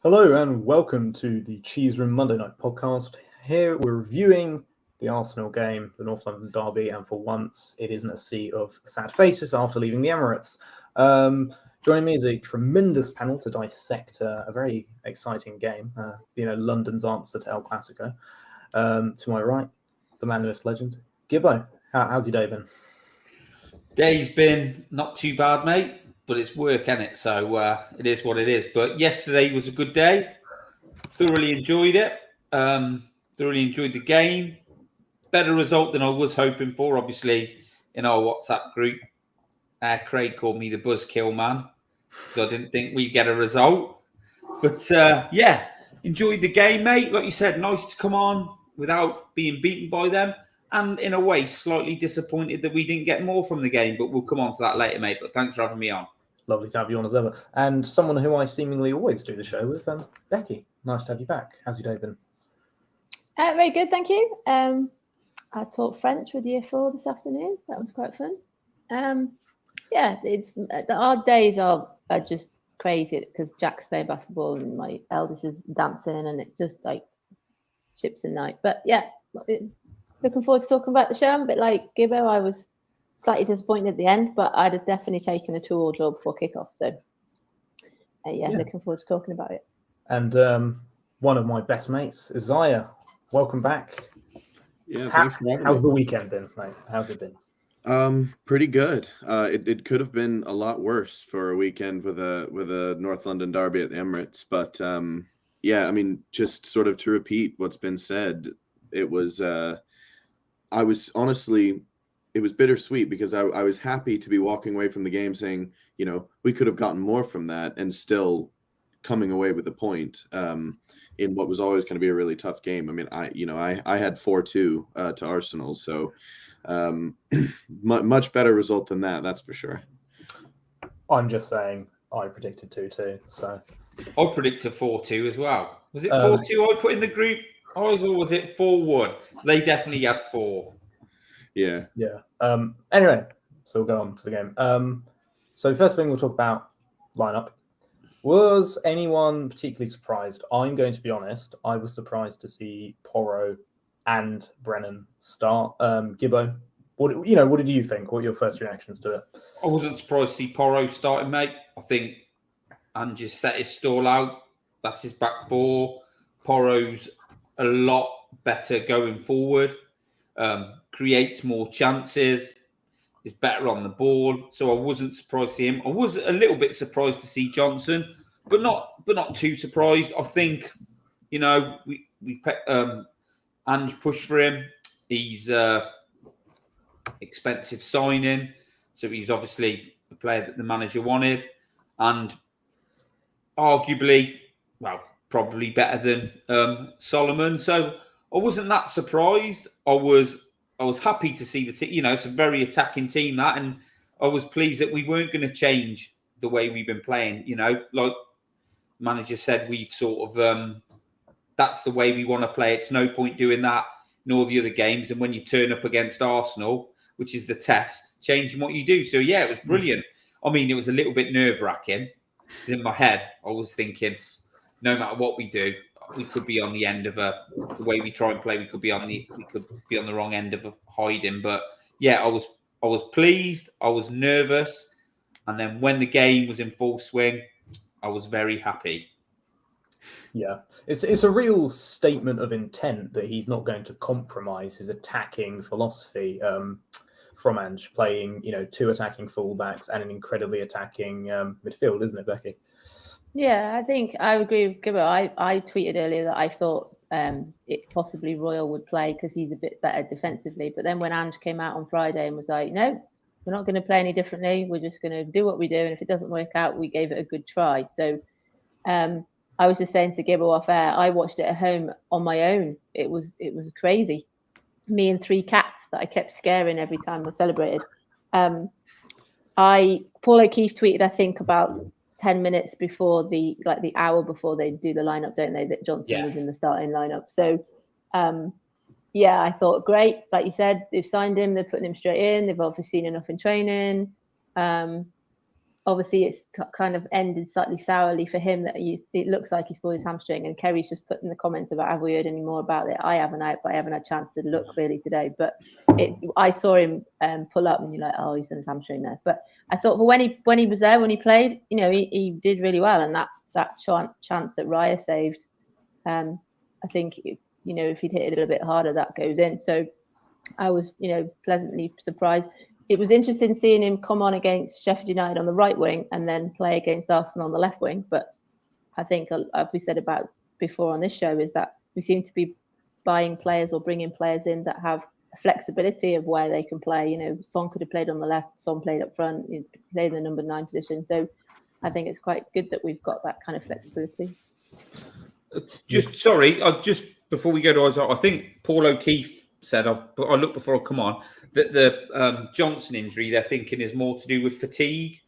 Hello and welcome to the Cheese Room Monday Night Podcast. Here we're reviewing the Arsenal game, the North London derby, and for once it isn't a sea of sad faces after leaving the Emirates. Joining me is a tremendous panel to dissect a very exciting game, London's answer to El Clasico. To my right, the man, myth, legend, Gibbo. How's your day been? Day's been not too bad, mate. But it's work, isn't it? So it is what it is. But yesterday was a good day. Thoroughly enjoyed it. Thoroughly enjoyed the game. Better result than I was hoping for. Obviously, in our WhatsApp group, Craig called me the buzzkill man. So I didn't think we'd get a result. But enjoyed the game, mate. Like you said, nice to come on without being beaten by them. And in a way, slightly disappointed that we didn't get more from the game. But we'll come on to that later, mate. But thanks for having me on. Lovely to have you on as ever. And someone who I seemingly always do the show with, Becky. Nice to have you back. How's your day been? Very good, thank you. I taught French with Year 4 this afternoon. That was quite fun. Our days are just crazy because Jack's playing basketball and my eldest is dancing and it's just like ships in night. But yeah, looking forward to talking about the show. I'm a bit like Gibbo. I was slightly disappointed at the end, but I'd have definitely taken a 2-2 draw before kickoff. So, looking forward to talking about it. And one of my best mates, Isaiah. Welcome back. Yeah, thanks for having me. How's the weekend been, mate? How's it been? Pretty good. It could have been a lot worse for a weekend with a North London derby at the Emirates, but just sort of to repeat what's been said, it was. It was bittersweet because I was happy to be walking away from the game saying, we could have gotten more from that and still coming away with a point in what was always going to be a really tough game. I mean, I had 4-2 to Arsenal, so much better result than that, that's for sure. I'm just saying I predicted 2-2, so. I predicted 4-2 as well. Was it 4-2 I put in the group? Or was it 4-1? They definitely had 4. Yeah. Anyway, so we'll go on to the game. So first thing we'll talk about lineup. Was anyone particularly surprised? I'm going to be honest. I was surprised to see Porro and Brennan start. Gibbo, what did you think? What were your first reactions to it? I wasn't surprised to see Porro starting, mate. I think Ange just set his stall out. That's his back four. Porro's a lot better going forward. Creates more chances, is better on the ball. So I wasn't surprised to see him. I was a little bit surprised to see Johnson, but not too surprised. I think, we've Ange pushed for him. He's expensive signing, so he's obviously a player that the manager wanted, and arguably, probably better than Solomon. So I wasn't that surprised. I was happy to see the team. It's a very attacking team, that, and I was pleased that we weren't going to change the way we've been playing. Like manager said, we've sort of that's the way we want to play. It's no point doing that in all the other games. And when you turn up against Arsenal, which is the test, changing what you do. So yeah, it was brilliant. I mean, it was a little bit nerve-wracking. In my head, I was thinking, no matter what we do, we could be on the end of the way we try and play. We could be on the wrong end of a hiding. But yeah, I was pleased. I was nervous, and then when the game was in full swing, I was very happy. Yeah, it's a real statement of intent that he's not going to compromise his attacking philosophy from Ange, playing 2 attacking fullbacks and an incredibly attacking midfield, isn't it, Becky? Yeah, I think I agree with Gibbo. I tweeted earlier that I thought it possibly Royal would play because he's a bit better defensively. But then when Ange came out on Friday and was like, no, we're not going to play any differently. We're just going to do what we do. And if it doesn't work out, we gave it a good try. So I was just saying to Gibbo off air, I watched it at home on my own. It was crazy. Me and 3 cats that I kept scaring every time we celebrated. Paul O'Keefe tweeted, I think, about 10 minutes before the hour before they do the lineup, don't they? That Johnson was in the starting lineup. So Yeah, I thought great. Like you said, they've signed him, they're putting him straight in. They've obviously seen enough in training. Obviously, it's kind of ended slightly sourly for him that it looks like he's pulled his hamstring. And Kerry's just put in the comments about, have we heard any more about it? I haven't had a chance to look really today. But I saw him pull up and you're like, oh, he's in his hamstring there. But I thought, well, when he was there, when he played, he did really well. And that chance that Raya saved, I think, if he'd hit it a little bit harder, that goes in. So I was, pleasantly surprised. It was interesting seeing him come on against Sheffield United on the right wing and then play against Arsenal on the left wing. But I think, as we said about before on this show, is that we seem to be buying players or bringing players in that have flexibility of where they can play. Son could have played on the left, Son played up front, he played in the number 9 position. So I think it's quite good that we've got that kind of flexibility. Before we go to Isaiah, I think Paul O'Keefe said, I looked before I come on, that the Johnson injury they're thinking is more to do with fatigue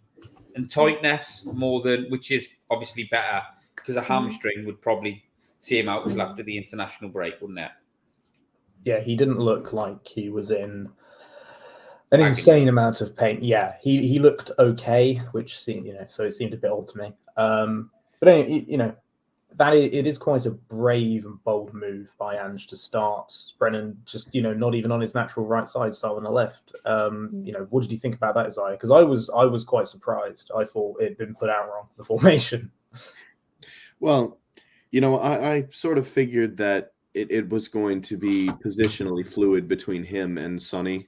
and tightness more than, which is obviously better because a hamstring would probably see him out until after the international break, wouldn't it? Yeah, he didn't look like he was in an insane amount of pain. Yeah, he looked okay, which seemed, so it seemed a bit odd to me. But anyway, that it is quite a brave and bold move by Ange to start Brennan just, not even on his natural right side, start on the left. What did you think about that, Isaiah? Because I was quite surprised. I thought it had been put out wrong, the formation. Well, I sort of figured that it was going to be positionally fluid between him and Sonny.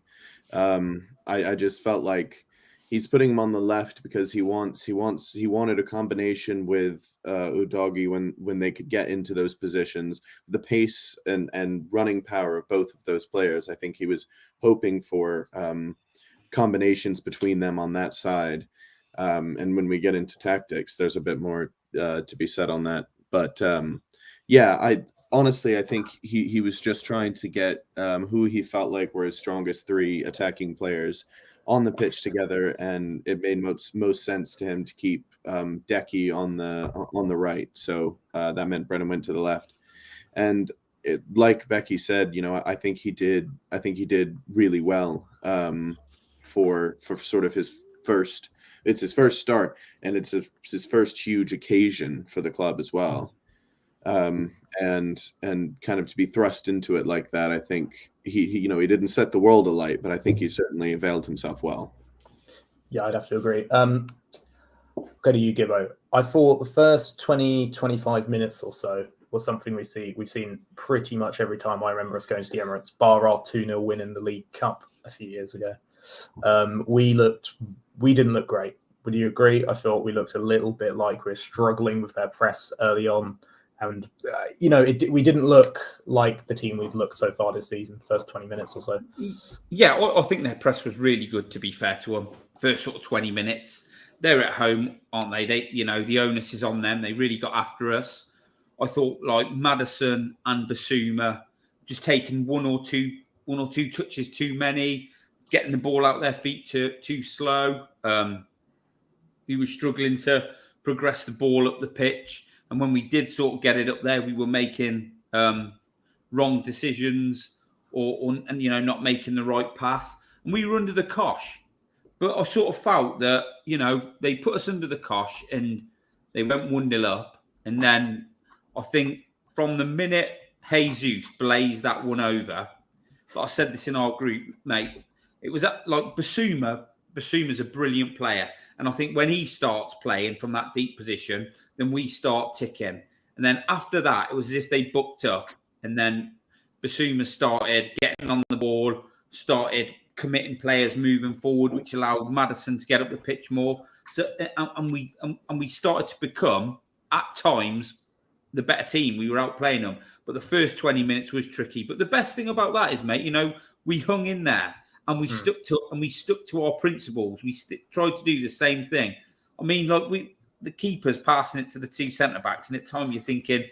I just felt like he's putting him on the left because he wanted a combination with Udogie when they could get into those positions. The pace and running power of both of those players, I think he was hoping for combinations between them on that side. And when we get into tactics, there's a bit more to be said on that. But I think he was just trying to get who he felt like were his strongest 3 attacking players on the pitch together, and it made most sense to him to keep Decky on the right. So that meant Brennan went to the left, and like Becky said, I think he did really well for sort of his first. It's his first start, and it's his first huge occasion for the club as well. And kind of to be thrust into it like that, I think he didn't set the world alight, but I think he certainly availed himself well. Yeah, I'd have to agree. Go to you, Gibbo. I thought the first 20-25 minutes or so was something we've seen pretty much every time I remember us going to the Emirates, bar our 2-0 win in the League Cup a few years ago. We didn't look great. Would you agree? I thought we looked a little bit like we're struggling with their press early on. And, we didn't look like the team we've looked so far this season, first 20 minutes or so. Yeah, I think their press was really good, to be fair to them. First sort of 20 minutes. They're at home, aren't they? The onus is on them. They really got after us. I thought, like, Maddison and Bissouma just taking one or two touches too many, getting the ball out their feet too slow. We were struggling to progress the ball up the pitch. And when we did sort of get it up there, we were making wrong decisions or not making the right pass. And we were under the cosh. But I sort of felt that, they put us under the cosh and they went 1-0 up. And then I think from the minute Jesus blazed that one over, but I said this in our group, mate, it was like Bissouma's a brilliant player. And I think when he starts playing from that deep position, then we start ticking. And then after that, it was as if they booked up. And then Bissouma started getting on the ball, started committing players moving forward, which allowed Maddison to get up the pitch more. So and we started to become, at times, the better team. We were outplaying them. But the first 20 minutes was tricky. But the best thing about that is, mate, we hung in there. And we stuck to our principles. We tried to do the same thing. I mean, like the keeper's passing it to the 2 centre backs, and at times you're thinking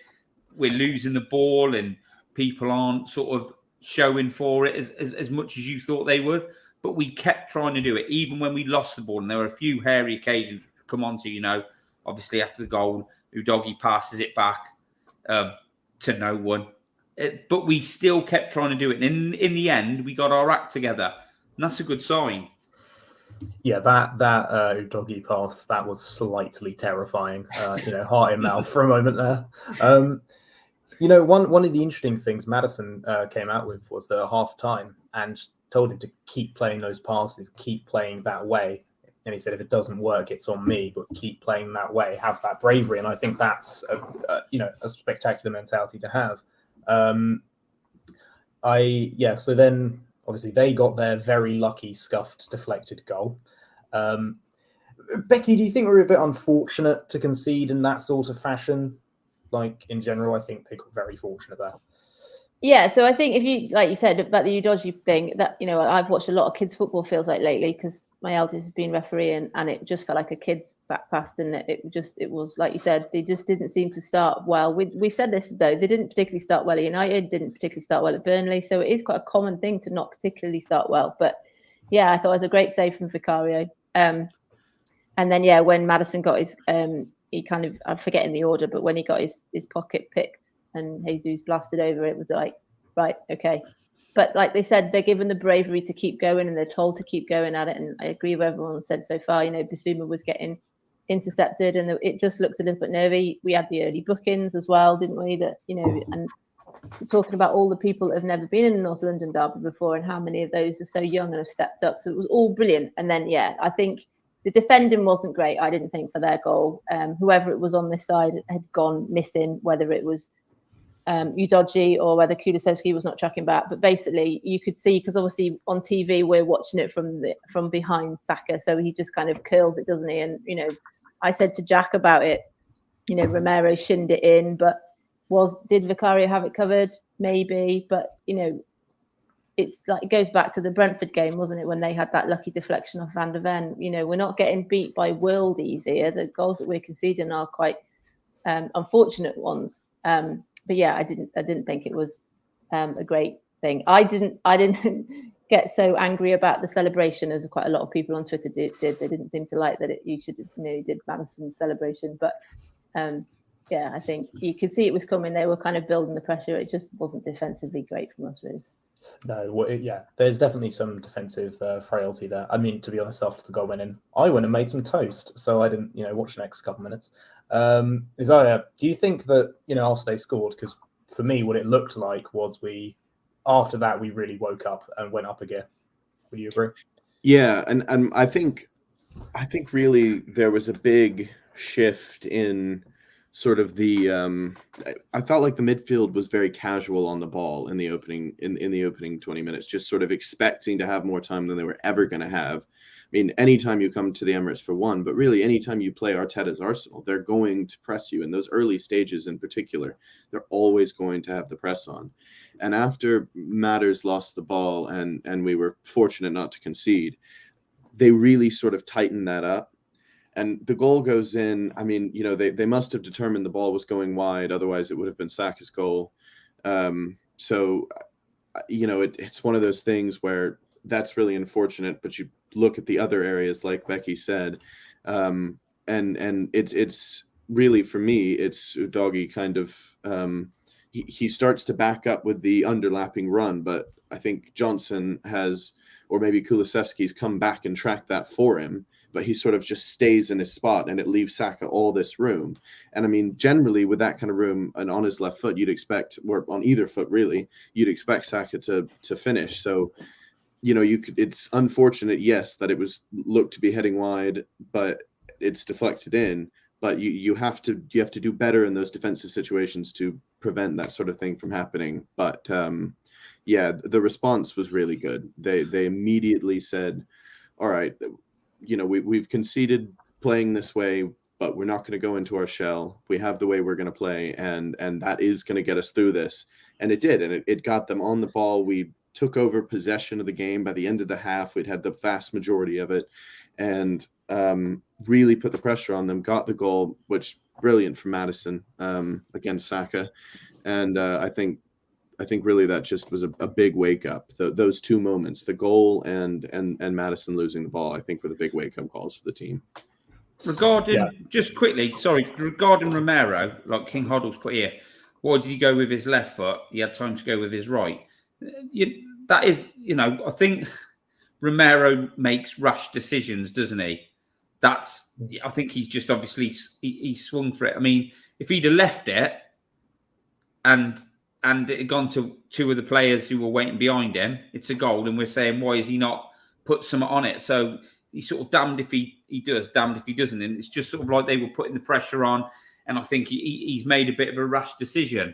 we're losing the ball, and people aren't sort of showing for it as much as you thought they would. But we kept trying to do it, even when we lost the ball. And there were a few hairy occasions to come on to. Obviously after the goal, Udogie passes it back to no one. but we still kept trying to do it. And in the end, we got our act together. And that's a good sign. Yeah, that doggy pass, that was slightly terrifying. Heart in mouth for a moment there. One of the interesting things Maddison came out with was the half time and told him to keep playing those passes, keep playing that way. And he said, if it doesn't work, it's on me, but keep playing that way, have that bravery. And I think that's a spectacular mentality to have. So then obviously they got their very lucky scuffed deflected goal. Becky, do you think we're a bit unfortunate to concede in that sort of fashion? Like in general, I think they got very fortunate there. Yeah, so I think if you, like you said about the Udogie thing, that I've watched a lot of kids football, feels like lately, because my eldest has been refereeing, and it just felt like a kid's back pass, and it was like you said, they just didn't seem to start well. We've said this though, they didn't particularly start well at United, didn't particularly start well at Burnley, so it is quite a common thing to not particularly start well. But yeah, I thought it was a great save from Vicario, and then when Maddison got his, he kind of, I'm forgetting the order, but when he got his pocket picked and Jesus blasted over, it was like, right, okay. But like they said, they're given the bravery to keep going and they're told to keep going at it. And I agree with everyone said so far. Bissouma was getting intercepted and it just looked a little bit nervy. We had the early bookings as well, didn't we? That, and talking about all the people that have never been in the North London derby before and how many of those are so young and have stepped up. So it was all brilliant. And then, I think the defending wasn't great, I didn't think, for their goal. Whoever it was on this side had gone missing, whether it was Udogie or whether Kulusevski was not tracking back. But basically, you could see, because obviously on TV, we're watching it from behind Saka. So he just kind of curls it, doesn't he? And, I said to Jack about it, Romero shinned it in, but did Vicario have it covered? Maybe. But, it's like, it goes back to the Brentford game, wasn't it, when they had that lucky deflection off Van der Ven. We're not getting beat by worldies here. The goals that we're conceding are quite unfortunate ones. But yeah, I didn't think it was a great thing. I didn't get so angry about the celebration as quite a lot of people on Twitter did. They didn't seem to like that you should have did Madison's celebration. But I think you could see it was coming. They were kind of building the pressure. It just wasn't defensively great from us, really. No, there's definitely some defensive frailty there. I mean, to be honest, after the goal went in, I went and made some toast, so I didn't, watch the next couple of minutes. Isaiah, do you think that, after they scored, because for me, what it looked like was after that, we really woke up and went up a gear. Would you agree? Yeah, and I think really there was a big shift in sort of the I felt like the midfield was very casual on the ball in the opening 20 minutes, just sort of expecting to have more time than they were ever going to have. I mean, anytime you come to the Emirates for one, but really anytime you play Arteta's Arsenal, they're going to press you in those early stages in particular. They're always going to have the press on. And after Matters lost the ball and we were fortunate not to concede, they really sort of tightened that up. And the goal goes in. I mean, they must have determined the ball was going wide. Otherwise, it would have been Saka's goal. So, it's one of those things where that's really unfortunate. But you look at the other areas, like Becky said, and it's really, for me, it's Udogie kind of he starts to back up with the underlapping run. But I think Johnson has, or maybe Kulusevski's come back and tracked that for him. But he sort of just stays in his spot and it leaves Saka all this room. And I mean, generally with that kind of room and on his left foot, you'd expect, or on either foot really, you'd expect Saka to finish. So, it's unfortunate, yes, that it looked to be heading wide, but it's deflected in. But you have to do better in those defensive situations to prevent that sort of thing from happening. But the response was really good. They immediately said, all right, we've conceded playing this way, but we're not going to go into our shell. We have the way we're going to play, and that is going to get us through this. And it did, and it got them on the ball. We took over possession of the game. By the end of the half, we'd had the vast majority of it, and really put the pressure on them, got the goal, which brilliant from Maddison against Saka. And I think really that just was a big wake up. Those two moments, the goal and Maddison losing the ball, I think were the big wake up calls for the team. Regarding Romero, like King Hoddle's put here, Why did he go with his left foot? He had time to go with his right. That is, I think Romero makes rash decisions, doesn't he? I think he's just obviously he swung for it. I mean, if he'd have left it and it had gone to two of the players who were waiting behind him, it's a goal, and we're saying, why is he not put something on it? So he's sort of damned if he does, damned if he doesn't. And it's just sort of like they were putting the pressure on, and I think he's made a bit of a rash decision.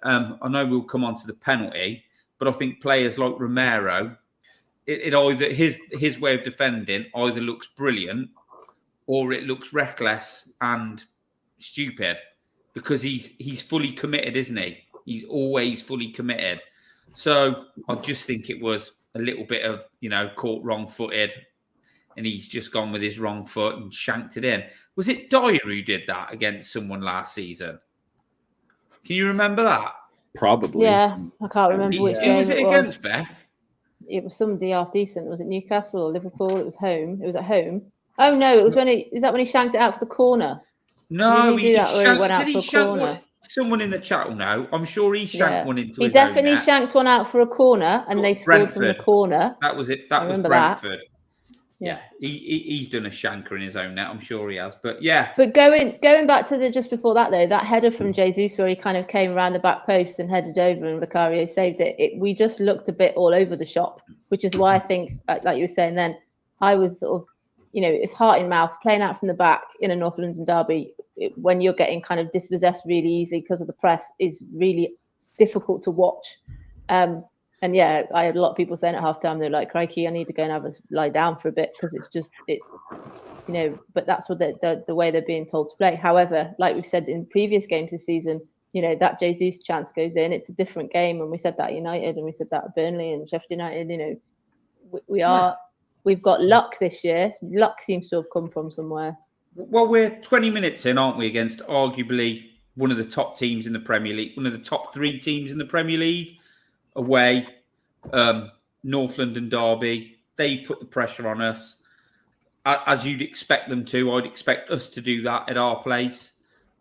I know we'll come on to the penalty, but I think players like Romero, it either his way of defending either looks brilliant or it looks reckless and stupid, because he's fully committed, isn't he? He's always fully committed. So I just think it was a little bit of, caught wrong-footed, and he's just gone with his wrong foot and shanked it in. Was it Dier who did that against someone last season? Can you remember that? Probably. Yeah, I can't remember which game was it against, Beth? It was somebody half decent. Was it Newcastle or Liverpool? It was home. It was at home. Oh no, it was when he shanked it out for the corner? No, he went out for a corner. Someone in the chat will know. I'm sure he shanked one into his own net. He definitely shanked one out for a corner, and they scored from the corner. That was it. That was Brentford. Yeah, he's done a shanker in his own net. I'm sure he has. But yeah. But going back to just before that though, that header from Jesus where he kind of came around the back post and headed over, and Vicario saved it. We just looked a bit all over the shop, which is why I think, like you were saying then, I was sort of, it's heart in mouth, playing out from the back in a North London derby. When you're getting kind of dispossessed really easily because of the press, is really difficult to watch. And yeah, I had a lot of people saying at halftime, they're like, crikey, I need to go and have a lie down for a bit, because it's but that's what the way they're being told to play. However, like we've said in previous games this season, that Jesus chance goes in, it's a different game. And we said that at United, and we said that at Burnley and Sheffield United, we've got luck this year. Luck seems to have come from somewhere. Well, we're 20 minutes in, aren't we, against arguably one of the top teams in the Premier League, one of the top 3 teams in the Premier League, away, North London derby. They've put the pressure on us, as you'd expect them to. I'd expect us to do that at our place.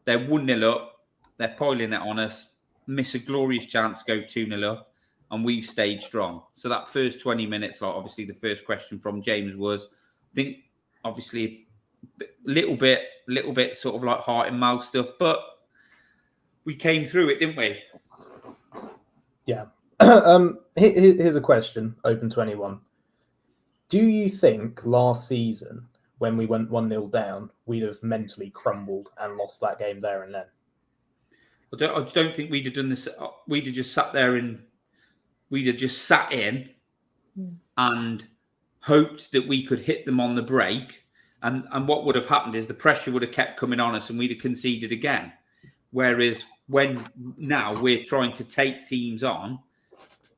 They're 1-0 up. They're piling it on us. Miss a glorious chance, go 2-0 up, and we've stayed strong. So that first 20 minutes, like obviously the first question from James was, I think, obviously, little bit sort of like heart and mouth stuff, but we came through it, didn't we? Yeah. Here's a question, open to anyone. Do you think last season, when we went 1-0 down, we'd have mentally crumbled and lost that game there and then? I don't think we'd have done this. We'd have just sat there and sat in and hoped that we could hit them on the break. And what would have happened is the pressure would have kept coming on us, and we'd have conceded again. Whereas when now we're trying to take teams on,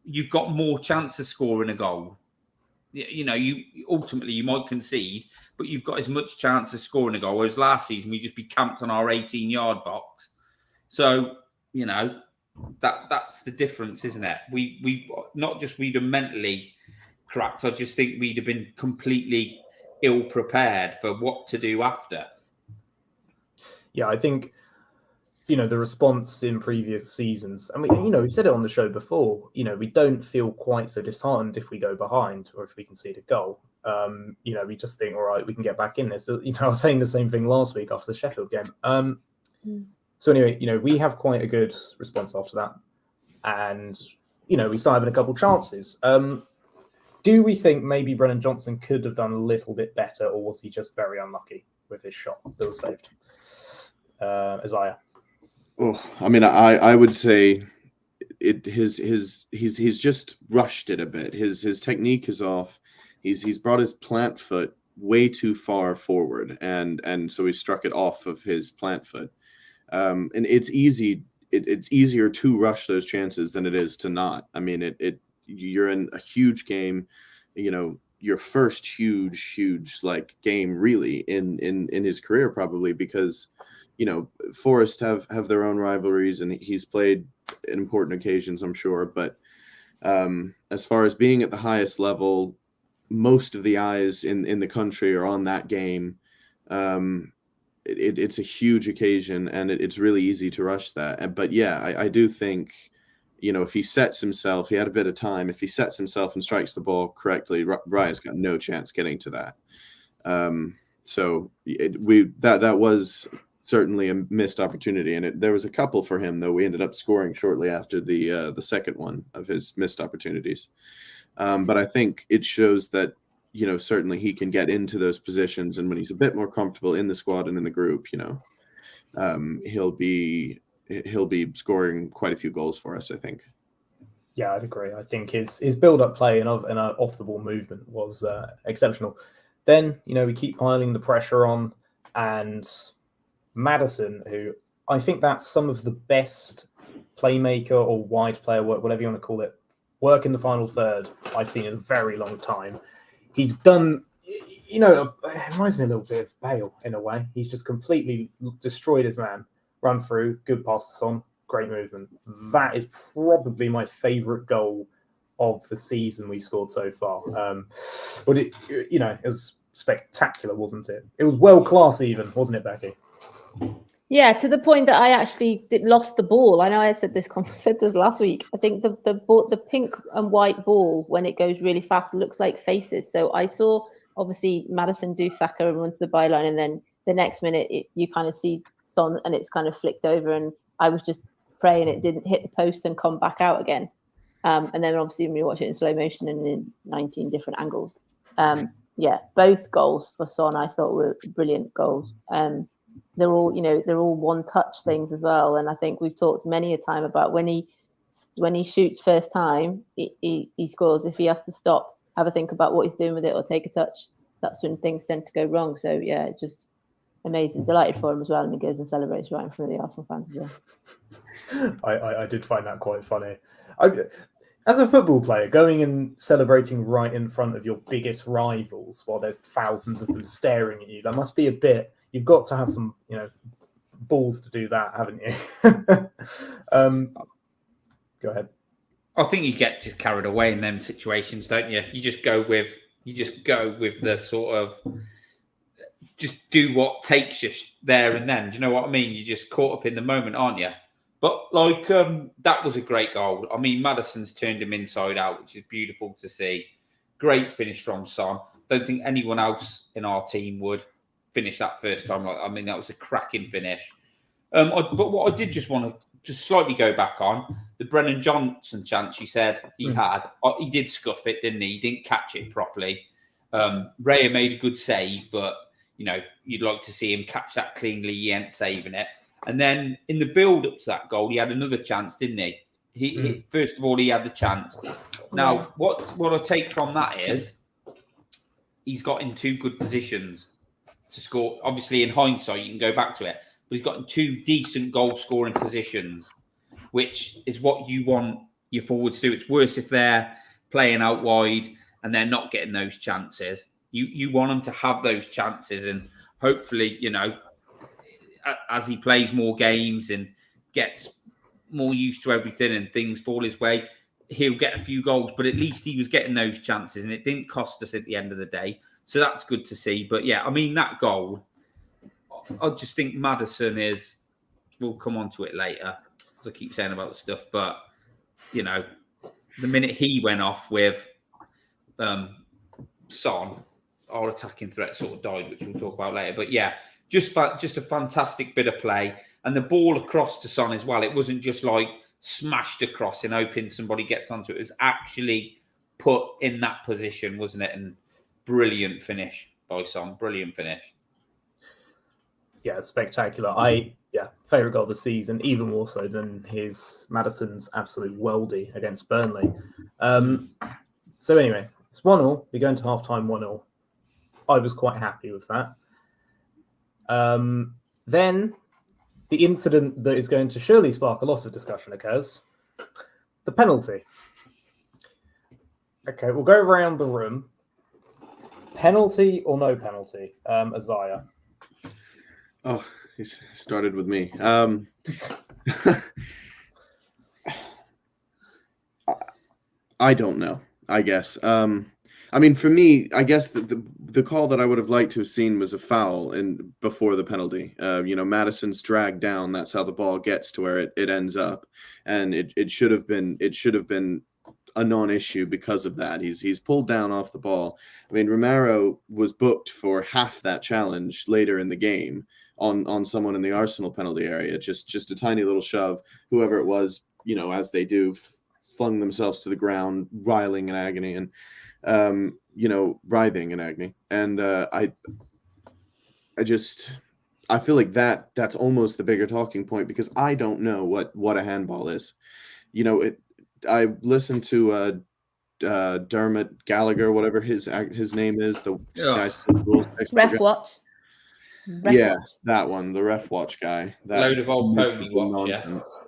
you've got more chance of scoring a goal. You ultimately you might concede, but you've got as much chance of scoring a goal. Whereas last season we just be camped on our 18-yard box. So that's the difference, isn't it? We not just we'd have mentally cracked. I just think we'd have been completely ill prepared for what to do after. Yeah, I think the response in previous seasons, and we said it on the show before, we don't feel quite so disheartened if we go behind or if we concede a goal. We just think, all right, we can get back in this. So, I was saying the same thing last week after the Sheffield game. So anyway, we have quite a good response after that, and we start having a couple chances. Do we think maybe Brennan Johnson could have done a little bit better, or was he just very unlucky with his shot that was saved? Isaiah. Oh, I mean, I would say he's just rushed it a bit. His technique is off. He's brought his plant foot way too far forward, and so he struck it off of his plant foot. And it's easier to rush those chances than it is to not. I mean, you're in a huge game, your first huge like game really in his career, probably, because Forest have their own rivalries, and he's played in important occasions, I'm sure. But as far as being at the highest level, most of the eyes in the country are on that game. it's a huge occasion, and it's really easy to rush that. But yeah, I do think, if he sets himself, he had a bit of time. If he sets himself and strikes the ball correctly, Raya's got no chance getting to that. So that was certainly a missed opportunity, and there was a couple for him, though we ended up scoring shortly after the second one of his missed opportunities. But I think it shows that certainly he can get into those positions, and when he's a bit more comfortable in the squad and in the group, he'll be scoring quite a few goals for us, I think. Yeah, I'd agree. I think his build-up play and off-the-ball movement was exceptional. Then, we keep piling the pressure on, and Maddison, who I think that's some of the best playmaker or wide player work, whatever you want to call it, work in the final third I've seen in a very long time. He's done, it reminds me a little bit of Bale in a way. He's just completely destroyed his man, run through, good passes on, great movement. That is probably my favourite goal of the season we scored so far. But it was spectacular, wasn't it? It was world class, even, wasn't it, Becky? Yeah, to the point that I actually lost the ball. I know I said this last week. I think the pink and white ball, when it goes really fast, looks like faces. So I saw obviously Maddison do Saka and run to the byline, and then the next minute you kind of see Son and it's kind of flicked over, and I was just praying it didn't hit the post and come back out again. And then obviously when you watch it in slow motion and in 19 different angles. Yeah, both goals for Son I thought were brilliant goals. They're all one-touch things as well, and I think we've talked many a time about when he shoots first time, he scores. If he has to stop, have a think about what he's doing with it, or take a touch, that's when things tend to go wrong. So yeah, just amazing, delighted for him as well, and he goes and celebrates right in front of the Arsenal fans as well. I did find that quite funny. As a football player, going and celebrating right in front of your biggest rivals while there's thousands of them staring at you, that must be a bit. You've got to have some, balls to do that, haven't you? Go ahead. I think you get just carried away in them situations, don't you? You just go with the sort of just do what takes you there and then. Do you know what I mean? You're just caught up in the moment, aren't you? But that was a great goal. I mean, Maddison's turned him inside out, which is beautiful to see. Great finish from Son. Don't think anyone else in our team would finish that first time. That was a cracking finish. But what I did just want to just slightly go back on, the Brennan Johnson chance you said he had, he did scuff it, didn't he? He didn't catch it properly. Raya made a good save, but, you'd like to see him catch that cleanly. He ain't saving it. And then in the build-up to that goal, he had another chance, didn't he? He first of all, he had the chance. Now, what I take from that is he's got in two good positions to score. Obviously, in hindsight, you can go back to it. But he's got in two decent goal-scoring positions, which is what you want your forwards to do. It's worse if they're playing out wide and they're not getting those chances. You want them to have those chances, and hopefully, as he plays more games and gets more used to everything and things fall his way, he'll get a few goals. But at least he was getting those chances, and it didn't cost us at the end of the day. So that's good to see. But yeah, that goal, I just think Maddison is, we'll come on to it later, as I keep saying about the stuff. But, the minute he went off with Son, our attacking threat sort of died, which we'll talk about later. But yeah, just a fantastic bit of play. And the ball across to Son as well. It wasn't just like smashed across and hoping somebody gets onto it. It was actually put in that position, wasn't it? And brilliant finish by Son. Brilliant finish. Yeah, spectacular. Favourite goal of the season, even more so than his Maddison's absolute worldie against Burnley. So anyway, it's 1-0. We go into half-time 1-0. I was quite happy with that. Then the incident that is going to surely spark a lot of discussion occurs. The penalty. Okay, we'll go around the room. Penalty or no penalty, Isaiah? Oh, he started with me. I don't know, I guess. I mean, for me, I guess the call that I would have liked to have seen was a foul before the penalty. Madison's dragged down. That's how the ball gets to where it ends up, and it should have been a non-issue because of that. He's pulled down off the ball. I mean, Romero was booked for half that challenge later in the game on someone in the Arsenal penalty area. Just a tiny little shove. Whoever it was, as they do, flung themselves to the ground, writhing in agony, and writhing in agony. And I feel like that's almost the bigger talking point, because I don't know what a handball is. I listened to Dermot Gallagher, whatever his name is, the guy's Ref Watch. That one, the Ref Watch guy. That load of old pony watch, nonsense.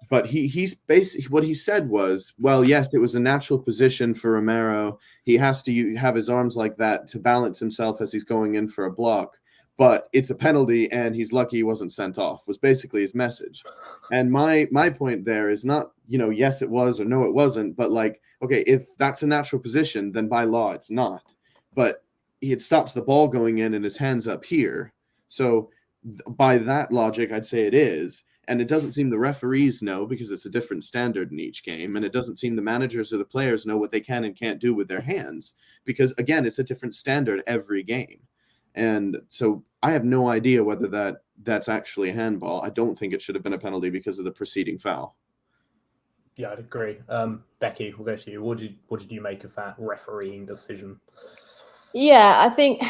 But he's basically, what he said was, well, yes, it was a natural position for Romero. He has to have his arms like that to balance himself as he's going in for a block. But it's a penalty, and he's lucky he wasn't sent off, was basically his message. And my point there is not, yes, it was, or no, it wasn't. But okay, if that's a natural position, then by law, it's not. But it stops the ball going in and his hand's up here. So by that logic, I'd say it is. And it doesn't seem the referees know, because it's a different standard in each game. And it doesn't seem the managers or the players know what they can and can't do with their hands, because, again, it's a different standard every game. And so I have no idea whether that's actually a handball. I don't think it should have been a penalty because of the preceding foul. Yeah, I'd agree. Becky, we'll go to you. What did you make of that refereeing decision? Yeah, I think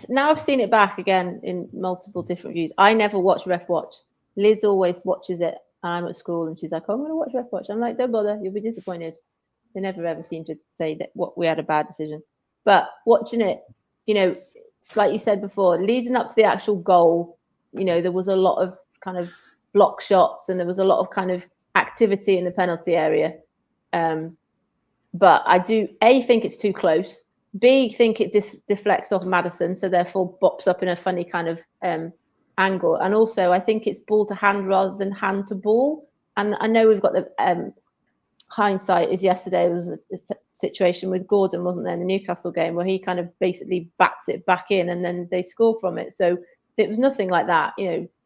now I've seen it back again in multiple different views. I never watch Ref Watch. Liz always watches it. I'm at school and she's like, I'm going to watch Ref Watch. I'm like, don't bother. You'll be disappointed. They never ever seem to say that we had a bad decision. But watching it, like you said before, leading up to the actual goal, there was a lot of kind of block shots and there was a lot of kind of activity in the penalty area. But I do, A, think it's too close. B, think it deflects off Maddison, so therefore bops up in a funny kind of angle. And also, I think it's ball to hand rather than hand to ball. And I know we've got the hindsight is yesterday was a situation with Gordon, wasn't there, in the Newcastle game, where he kind of basically bats it back in and then they score from it. So it was nothing like that.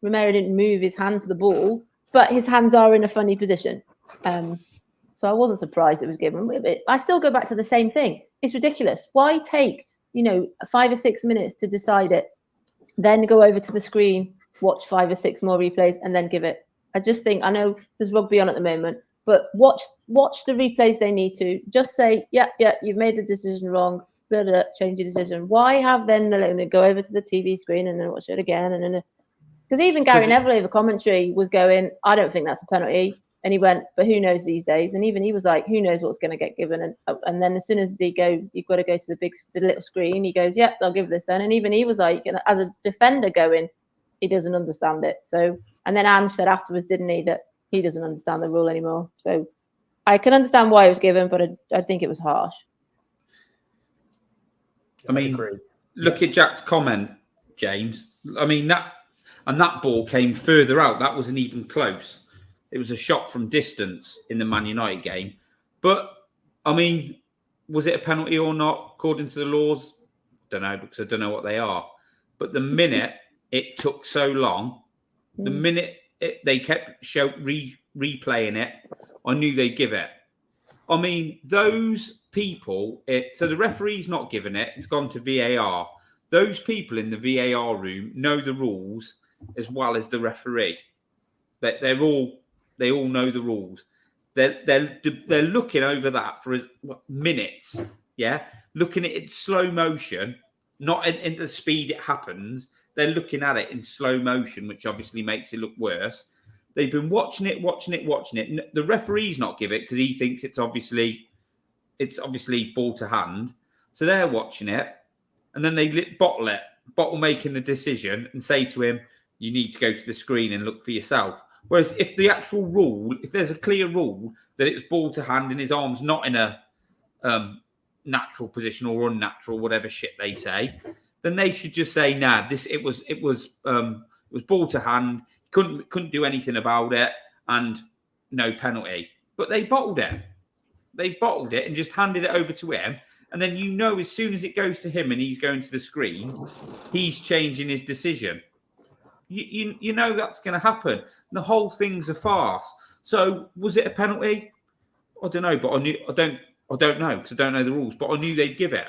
Romero didn't move his hand to the ball, but his hands are in a funny position. So I wasn't surprised it was given. I still go back to the same thing. It's ridiculous. Why take, 5 or 6 minutes to decide it, then go over to the screen, watch 5 or 6 more replays, and then give it? I just think, I know there's rugby on at the moment, but watch the replays they need to. Just say, yeah, you've made the decision wrong. Blah, blah, change your decision. Why have then go over to the TV screen and then watch it again? And then, because even Gary Neville over commentary was going, I don't think that's a penalty. And he went, but who knows these days? And even he was like, who knows what's going to get given? And then as soon as they go, you've got to go to the little screen. He goes, yeah, they'll give this then. And even he was like, as a defender going, he doesn't understand it. So, and then Ange said afterwards, didn't he, that he doesn't understand the rule anymore. So I can understand why it was given, but I think it was harsh. I mean, look at Jack's comment, James. I mean, that ball came further out. That wasn't even close. It was a shot from distance in the Man United game. But, I mean, was it a penalty or not, according to the laws? Don't know, because I don't know what they are. But the minute it took so long, the minute they kept replaying it, I knew they'd give it. I mean, those people, so the referee's not giving it, it's gone to VAR. Those people in the VAR room know the rules as well as the referee. They all know the rules. They're looking over that for minutes, yeah? Looking at it in slow motion, not in the speed it happens. They're looking at it in slow motion, which obviously makes it look worse. They've been watching it. The referee's not give it because he thinks it's obviously ball to hand. So they're watching it, and then they bottle making the decision and say to him, you need to go to the screen and look for yourself. Whereas if the actual rule, if there's a clear rule that it was ball to hand and his arm's not in a natural position or unnatural, whatever shit they say, then they should just say, nah, it was ball to hand, couldn't do anything about it, and no penalty. But they bottled it. They've bottled it and just handed it over to him. And then as soon as it goes to him and he's going to the screen, he's changing his decision. You know that's going to happen. And the whole thing's a farce. So was it a penalty? I don't know, but I don't know because I don't know the rules. But I knew they'd give it.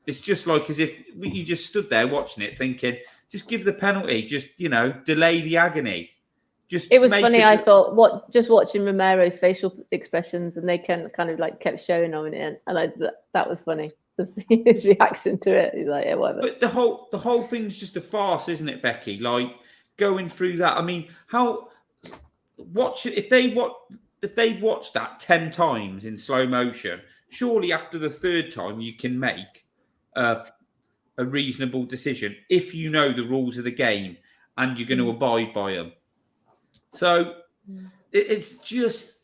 It's just like as if you just stood there watching it, thinking, just give the penalty, just delay the agony. It was funny. I thought just watching Romero's facial expressions, and they kind of like kept showing on it, and that was funny to see his reaction to it. He's like, yeah, whatever. But the whole thing's just a farce, isn't it, Becky? Like going through that. I mean, if they've watched that 10 times in slow motion, surely after the third time you can make a reasonable decision if you know the rules of the game and you're going to abide by them. So it's just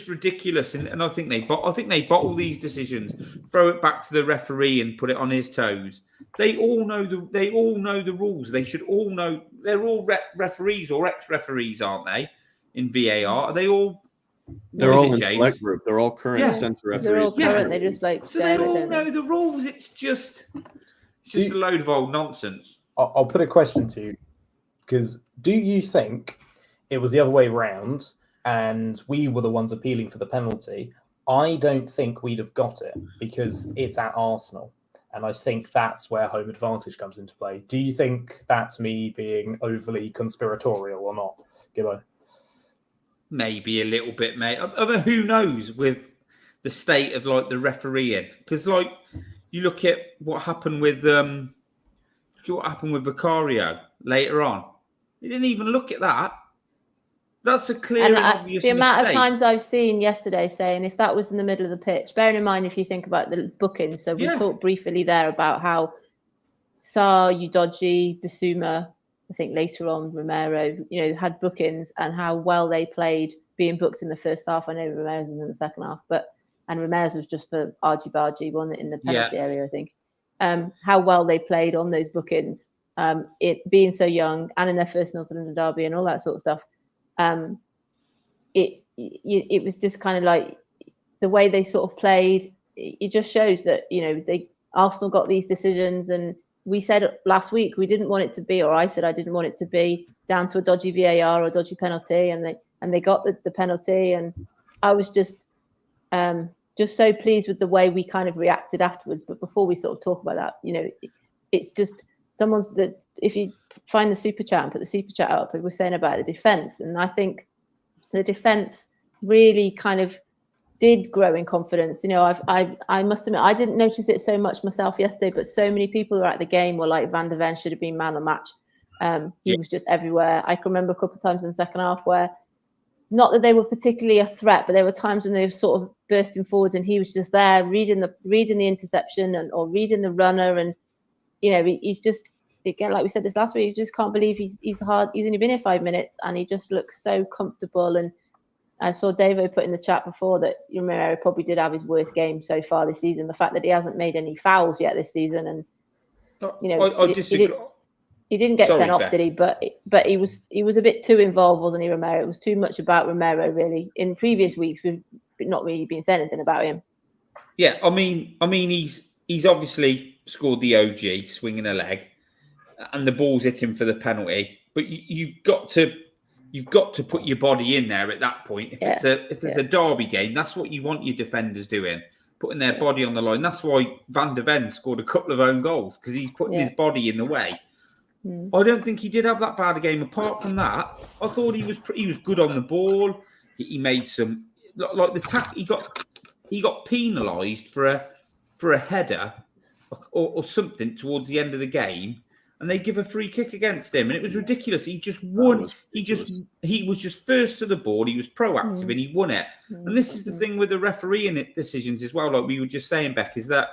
ridiculous, and I think they bottle these decisions, throw it back to the referee, and put it on his toes. They all know the rules. They should all know. They're all referees or ex-referees, aren't they? In VAR, are they all? They're all in select group. They're all current centre referees. They're all current. They just so they all know the rules. It's just a load of old nonsense. I'll put a question to you, because do you think it was the other way around and we were the ones appealing for the penalty? I don't think we'd have got it because it's at Arsenal. And I think that's where home advantage comes into play. Do you think that's me being overly conspiratorial or not, Gibbo? Maybe a little bit, mate. I mean, who knows with the state of like the refereeing? Because like you look at what happened with Vicario later on. He didn't even look at that. That's a clear and obvious the amount mistake. of times I've seen yesterday saying if that was in the middle of the pitch, bearing in mind if you think about the bookings. So we talked briefly there about how Sarr, Udogie, Bissouma, I think later on Romero, had bookings and how well they played being booked in the first half. I know Romero's was in the second half, and Romero's was just for argy-bargy, wasn't it, in the penalty area, I think. How well they played on those bookings, it being so young and in their first North London derby and all that sort of stuff. It was just kind of like the way they sort of played. It just shows that Arsenal got these decisions, and we said last week we didn't want it to be, or I said I didn't want it to be down to a dodgy VAR or a dodgy penalty, and they got the penalty, and I was just so pleased with the way we kind of reacted afterwards. But before we sort of talk about that, it's just if you find the super chat and put the super chat up, we were saying about the defence, and I think the defence really kind of did grow in confidence. I must admit I didn't notice it so much myself yesterday, but so many people who were at the game were like Van der Ven should have been man of the match. He was just everywhere. I can remember a couple of times in the second half where, not that they were particularly a threat, but there were times when they were sort of bursting forwards, and he was just there reading the interception or reading the runner, and he's just, again, like we said this last week, you just can't believe he's hard. He's only been here 5 minutes, and he just looks so comfortable. And I saw Davo put in the chat before that Romero probably did have his worst game so far this season. The fact that he hasn't made any fouls yet this season, and I disagree. He didn't get sent off, did he? But he was a bit too involved, wasn't he, Romero? It was too much about Romero, really. In previous weeks, we've not really been saying anything about him. Yeah, I mean, he's obviously scored the OG, swinging a leg, and the ball's hit him for the penalty. But you've got to put your body in there at that point. If it's a derby game, that's what you want your defenders doing, putting their body on the line. That's why Van der Ven scored a couple of own goals, because he's putting his body in the way. I don't think he did have that bad a game. Apart from that, I thought he was good on the ball. He made some, like the he got penalised for a header or something towards the end of the game, and they give a free kick against him, and it was ridiculous. He just won. He was just first to the ball. He was proactive and he won it. And this is the thing with the refereeing decisions as well. Like we were just saying, Beck, is that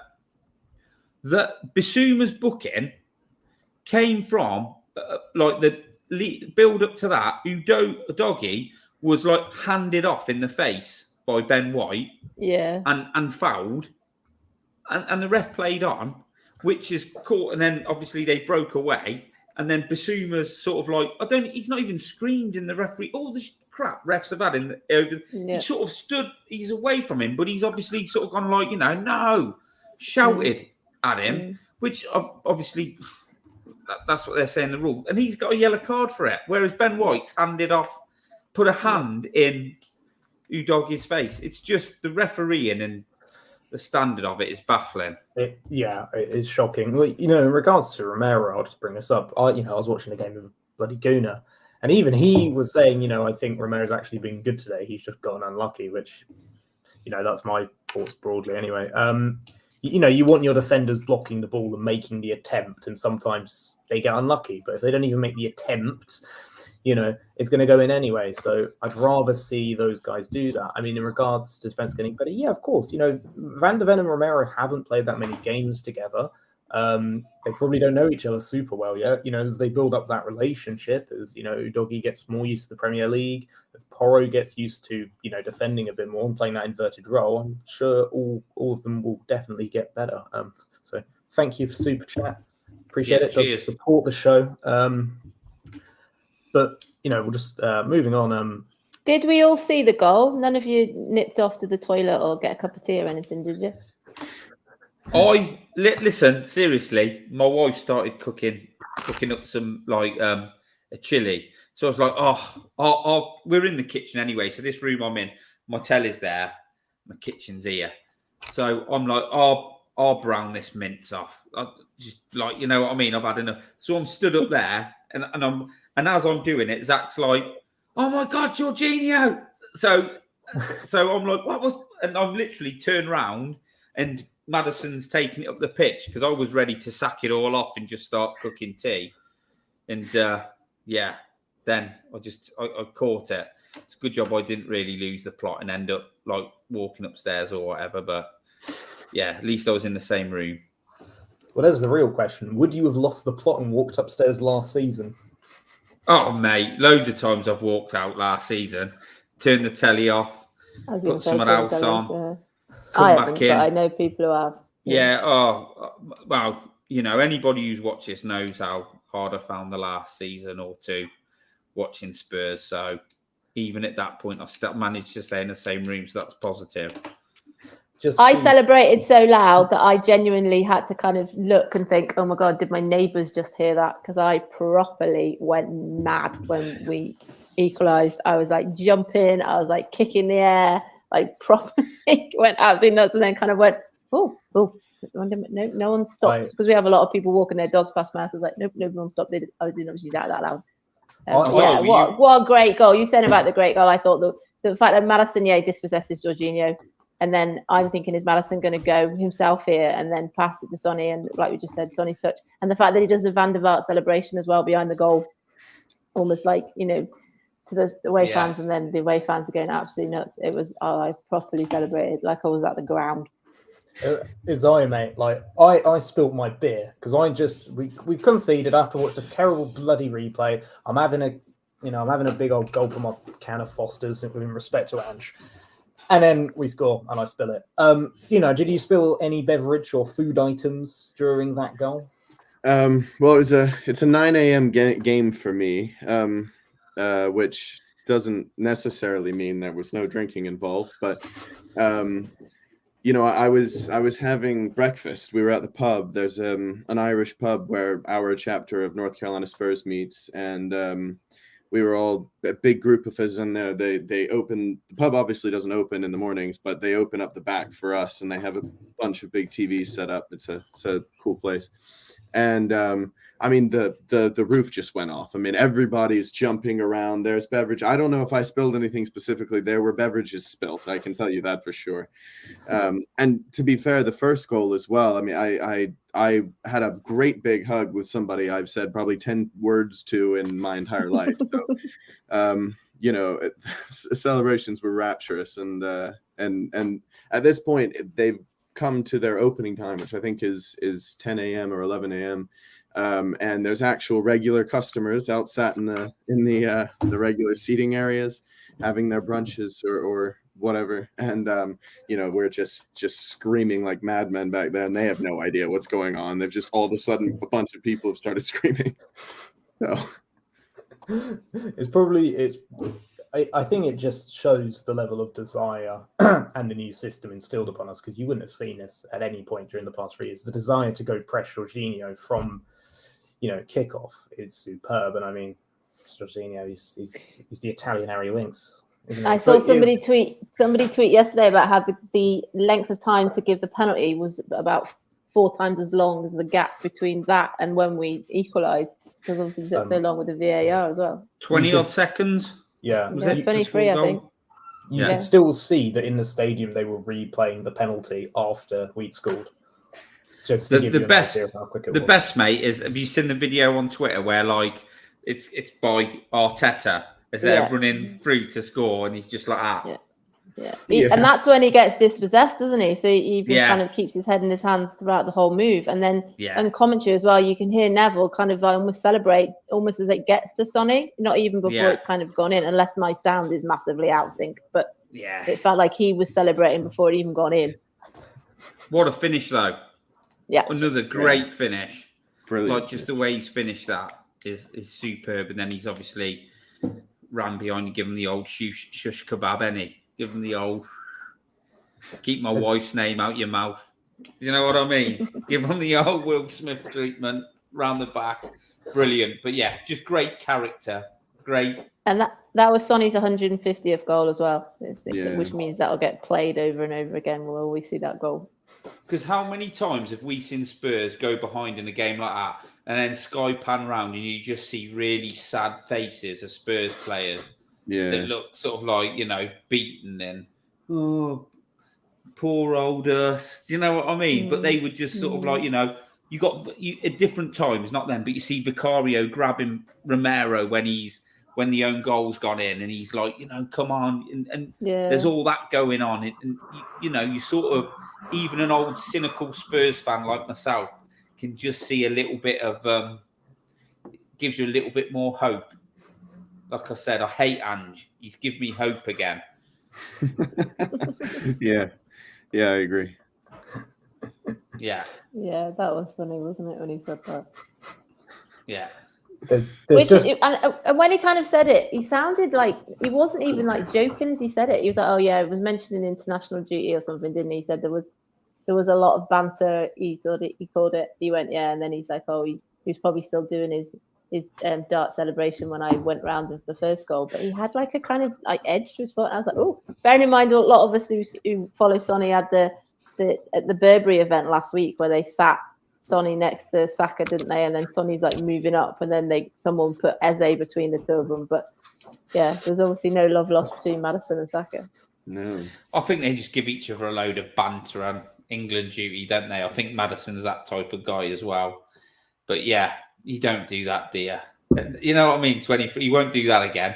Bissouma's booking came from like the build up to that. Udogie was like handed off in the face by Ben White, and fouled, and the ref played on, which is caught, and then obviously they broke away, and then Bissouma's sort of like he's not even screamed in the referee. All the crap refs have had he sort of stood, he's away from him, but he's obviously sort of gone like, no, shouted at him, which obviously that's what they're saying the rule. And he's got a yellow card for it. Whereas Ben White's put a hand in Udogie's face. It's just the refereeing and the standard of it is baffling. It is shocking. Well, in regards to Romero, I'll just bring this up. I was watching a game of bloody Guna, and even he was saying, I think Romero's actually been good today. He's just gotten unlucky, which, that's my thoughts broadly anyway. You want your defenders blocking the ball and making the attempt, and sometimes they get unlucky. But if they don't even make the attempt, it's going to go in anyway. So I'd rather see those guys do that. I mean, in regards to defense getting better, yeah, of course. Van de Ven and Romero haven't played that many games together. They probably don't know each other super well yet. As they build up that relationship, as Udogie gets more used to the Premier League, as Porro gets used to defending a bit more and playing that inverted role, I'm sure all of them will definitely get better. So thank you for super chat. Appreciate it. Does support the show. But we'll just moving on. Did we all see the goal? None of you nipped off to the toilet or get a cup of tea or anything, did you? Listen, seriously, my wife started cooking up some a chili. So I was like, we're in the kitchen anyway. So this room I'm in, my telly's there, my kitchen's here. So I'm like, I'll brown this mince off. Just you know what I mean? I've had enough. So I'm stood up there and as I'm doing it, Zach's like, oh my God, Jorginho. So I'm like, what was, and I've literally turned around and Maddison's taking it up the pitch because I was ready to sack it all off and just start cooking tea. And then I caught it. It's a good job I didn't really lose the plot and end up walking upstairs or whatever. But yeah, at least I was in the same room. Well, there's the real question. Would you have lost the plot and walked upstairs last season? Oh, mate, loads of times I've walked out last season, turned the telly off, put someone else on. I haven't, but I know people who have. Yeah. Oh, well, anybody who's watched this knows how hard I found the last season or two watching Spurs. So even at that point, I still managed to stay in the same room. So that's positive. I celebrated so loud that I genuinely had to kind of look and think, oh my God, did my neighbours just hear that? Because I properly went mad when we equalised. I was jumping, I was kicking the air. Properly went absolutely nuts, and then kind of went, oh, no one stopped because we have a lot of people walking their dogs past my house. I was like, nope, no one stopped. I didn't obviously shout that loud. What a great goal! You said about the great goal. I thought the fact that Maddison, dispossesses Jorginho, and then I'm thinking, is Maddison going to go himself here and then pass it to Sonny? And like we just said, Sonny's touch, and the fact that he does the Van der Vaart celebration as well behind the goal, almost to the away fans, and then the away fans are going absolutely nuts. It was, I properly celebrated like I was at the ground. It's mate. I spilt my beer because we conceded after watched a terrible bloody replay. I'm having a big old gulp of my can of Foster's in respect to Ange, and then we score and I spill it. Did you spill any beverage or food items during that goal? Well, it's a 9 a.m. game for me. Which doesn't necessarily mean there was no drinking involved, but I was having breakfast. We were at the pub. There's an Irish pub where our chapter of North Carolina Spurs meets, and we were all a big group of us in there. They open, the pub obviously doesn't open in the mornings, but they open up the back for us, and they have a bunch of big TVs set up. It's a cool place, and the roof just went off. Everybody's jumping around. There's beverage. I don't know if I spilled anything specifically. There were beverages spilt. I can tell you that for sure. And to be fair, the first goal as well. I had a great big hug with somebody I've said probably 10 words to in my entire life. So, celebrations were rapturous. And at this point, they've come to their opening time, which I think is 10 a.m. or 11 a.m. And there's actual regular customers out sat in the regular seating areas having their brunches or whatever. And we're just screaming like madmen back there, and they have no idea what's going on. They've just all of a sudden a bunch of people have started screaming. So I think it just shows the level of desire and the new system instilled upon us, because you wouldn't have seen this at any point during the past 3 years. The desire to go press Jorginho from, kickoff is superb. And I mean, Jorginho is the Italian Harry Winks. I saw somebody tweet yesterday about how the length of time to give the penalty was about 4 times as long as the gap between that and when we equalised, because obviously it took so long with the VAR as well. 20 odd seconds. Yeah, was it 23? I think. You could still see that in the stadium they were replaying the penalty after we'd scored. Just to give you an idea of how quick it was. The best, mate, is, have you seen the video on Twitter where it's by Arteta as they're running through to score, and he's just like that. Yeah. And that's when he gets dispossessed, doesn't he? So he kind of keeps his head in his hands throughout the whole move. And then on commentary as well, you can hear Neville kind of almost celebrate, almost as it gets to Sonny, not even before it's kind of gone in, unless my sound is massively out of sync. But it felt like he was celebrating before it even gone in. What a finish, though. Yeah. Another great finish. Brilliant. Like, just the way he's finished that is superb. And then he's obviously ran behind and given the old shush kebab, any. Give him the old, keep my wife's name out your mouth. You know what I mean? Give him the old Will Smith treatment round the back. Brilliant. But yeah, just great character. Great. And that was Sonny's 150th goal as well, which means that'll get played over and over again. We'll always see that goal. Because how many times have we seen Spurs go behind in a game like that, and then Sky pan round and you just see really sad faces of Spurs players? That look sort of like, beaten and, poor old us. Do you know what I mean? But they would just sort of like, you got at different times, not them, but you see Vicario grabbing Romero when the own goal's gone in, and he's like, come on. And there's all that going on. And you sort of, even an old cynical Spurs fan like myself can just see a little bit of, gives you a little bit more hope. Like I said, I hate Ange. He's given me hope again. Yeah, I agree. Yeah, that was funny, wasn't it, when he said that? Yeah. And when he kind of said it, he sounded like he wasn't even like joking as he said it. He was like, "Oh yeah, it was mentioning international duty or something, didn't he?" He said there was a lot of banter. He called it. He went, "Yeah," and then he's like, "Oh, he was probably still doing his dart celebration when I went round with the first goal," but he had like a kind of like edge to his foot. I was like, oh, bearing in mind a lot of us who follow Sonny had at the Burberry event last week where they sat Sonny next to Saka, didn't they? And then Sonny's like moving up, and then someone put Eze between the two of them. But yeah, there's obviously no love lost between Maddison and Saka. No, I think they just give each other a load of banter and England duty, don't they? I think Maddison's that type of guy as well. But yeah. You don't do that, Dier. You know what I mean? You won't do that again.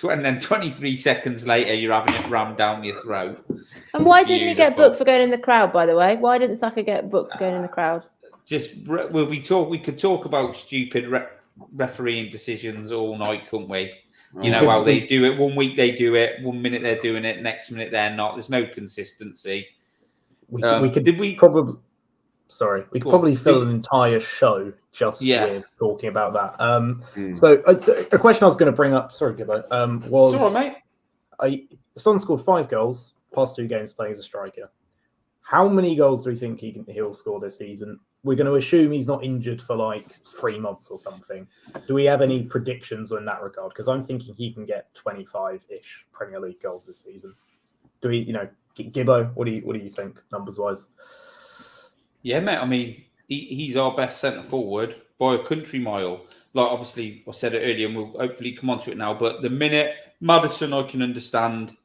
And then 23 seconds later, you're having it rammed down your throat. And why didn't he get booked for going in the crowd, by the way? Why didn't Saka get booked for going in the crowd? We could talk about stupid refereeing decisions all night, couldn't we? You know how they do it. 1 week they do it, 1 minute they're doing it, next minute they're not. There's no consistency. We could probably fill an entire show just with talking about that. So a question I was going to bring up, sorry, Gibbo, was... It's all right, mate. Son scored 5 goals, past 2 games playing as a striker. How many goals do we think he'll score this season? We're going to assume he's not injured for like 3 months or something. Do we have any predictions in that regard? Because I'm thinking he can get 25-ish Premier League goals this season. Do we, Gibbo, what do you think, numbers-wise? Yeah, mate. I mean, he's our best centre forward by a country mile. Like, obviously, I said it earlier, and we'll hopefully come on to it now. But the minute Maddison, I can understand,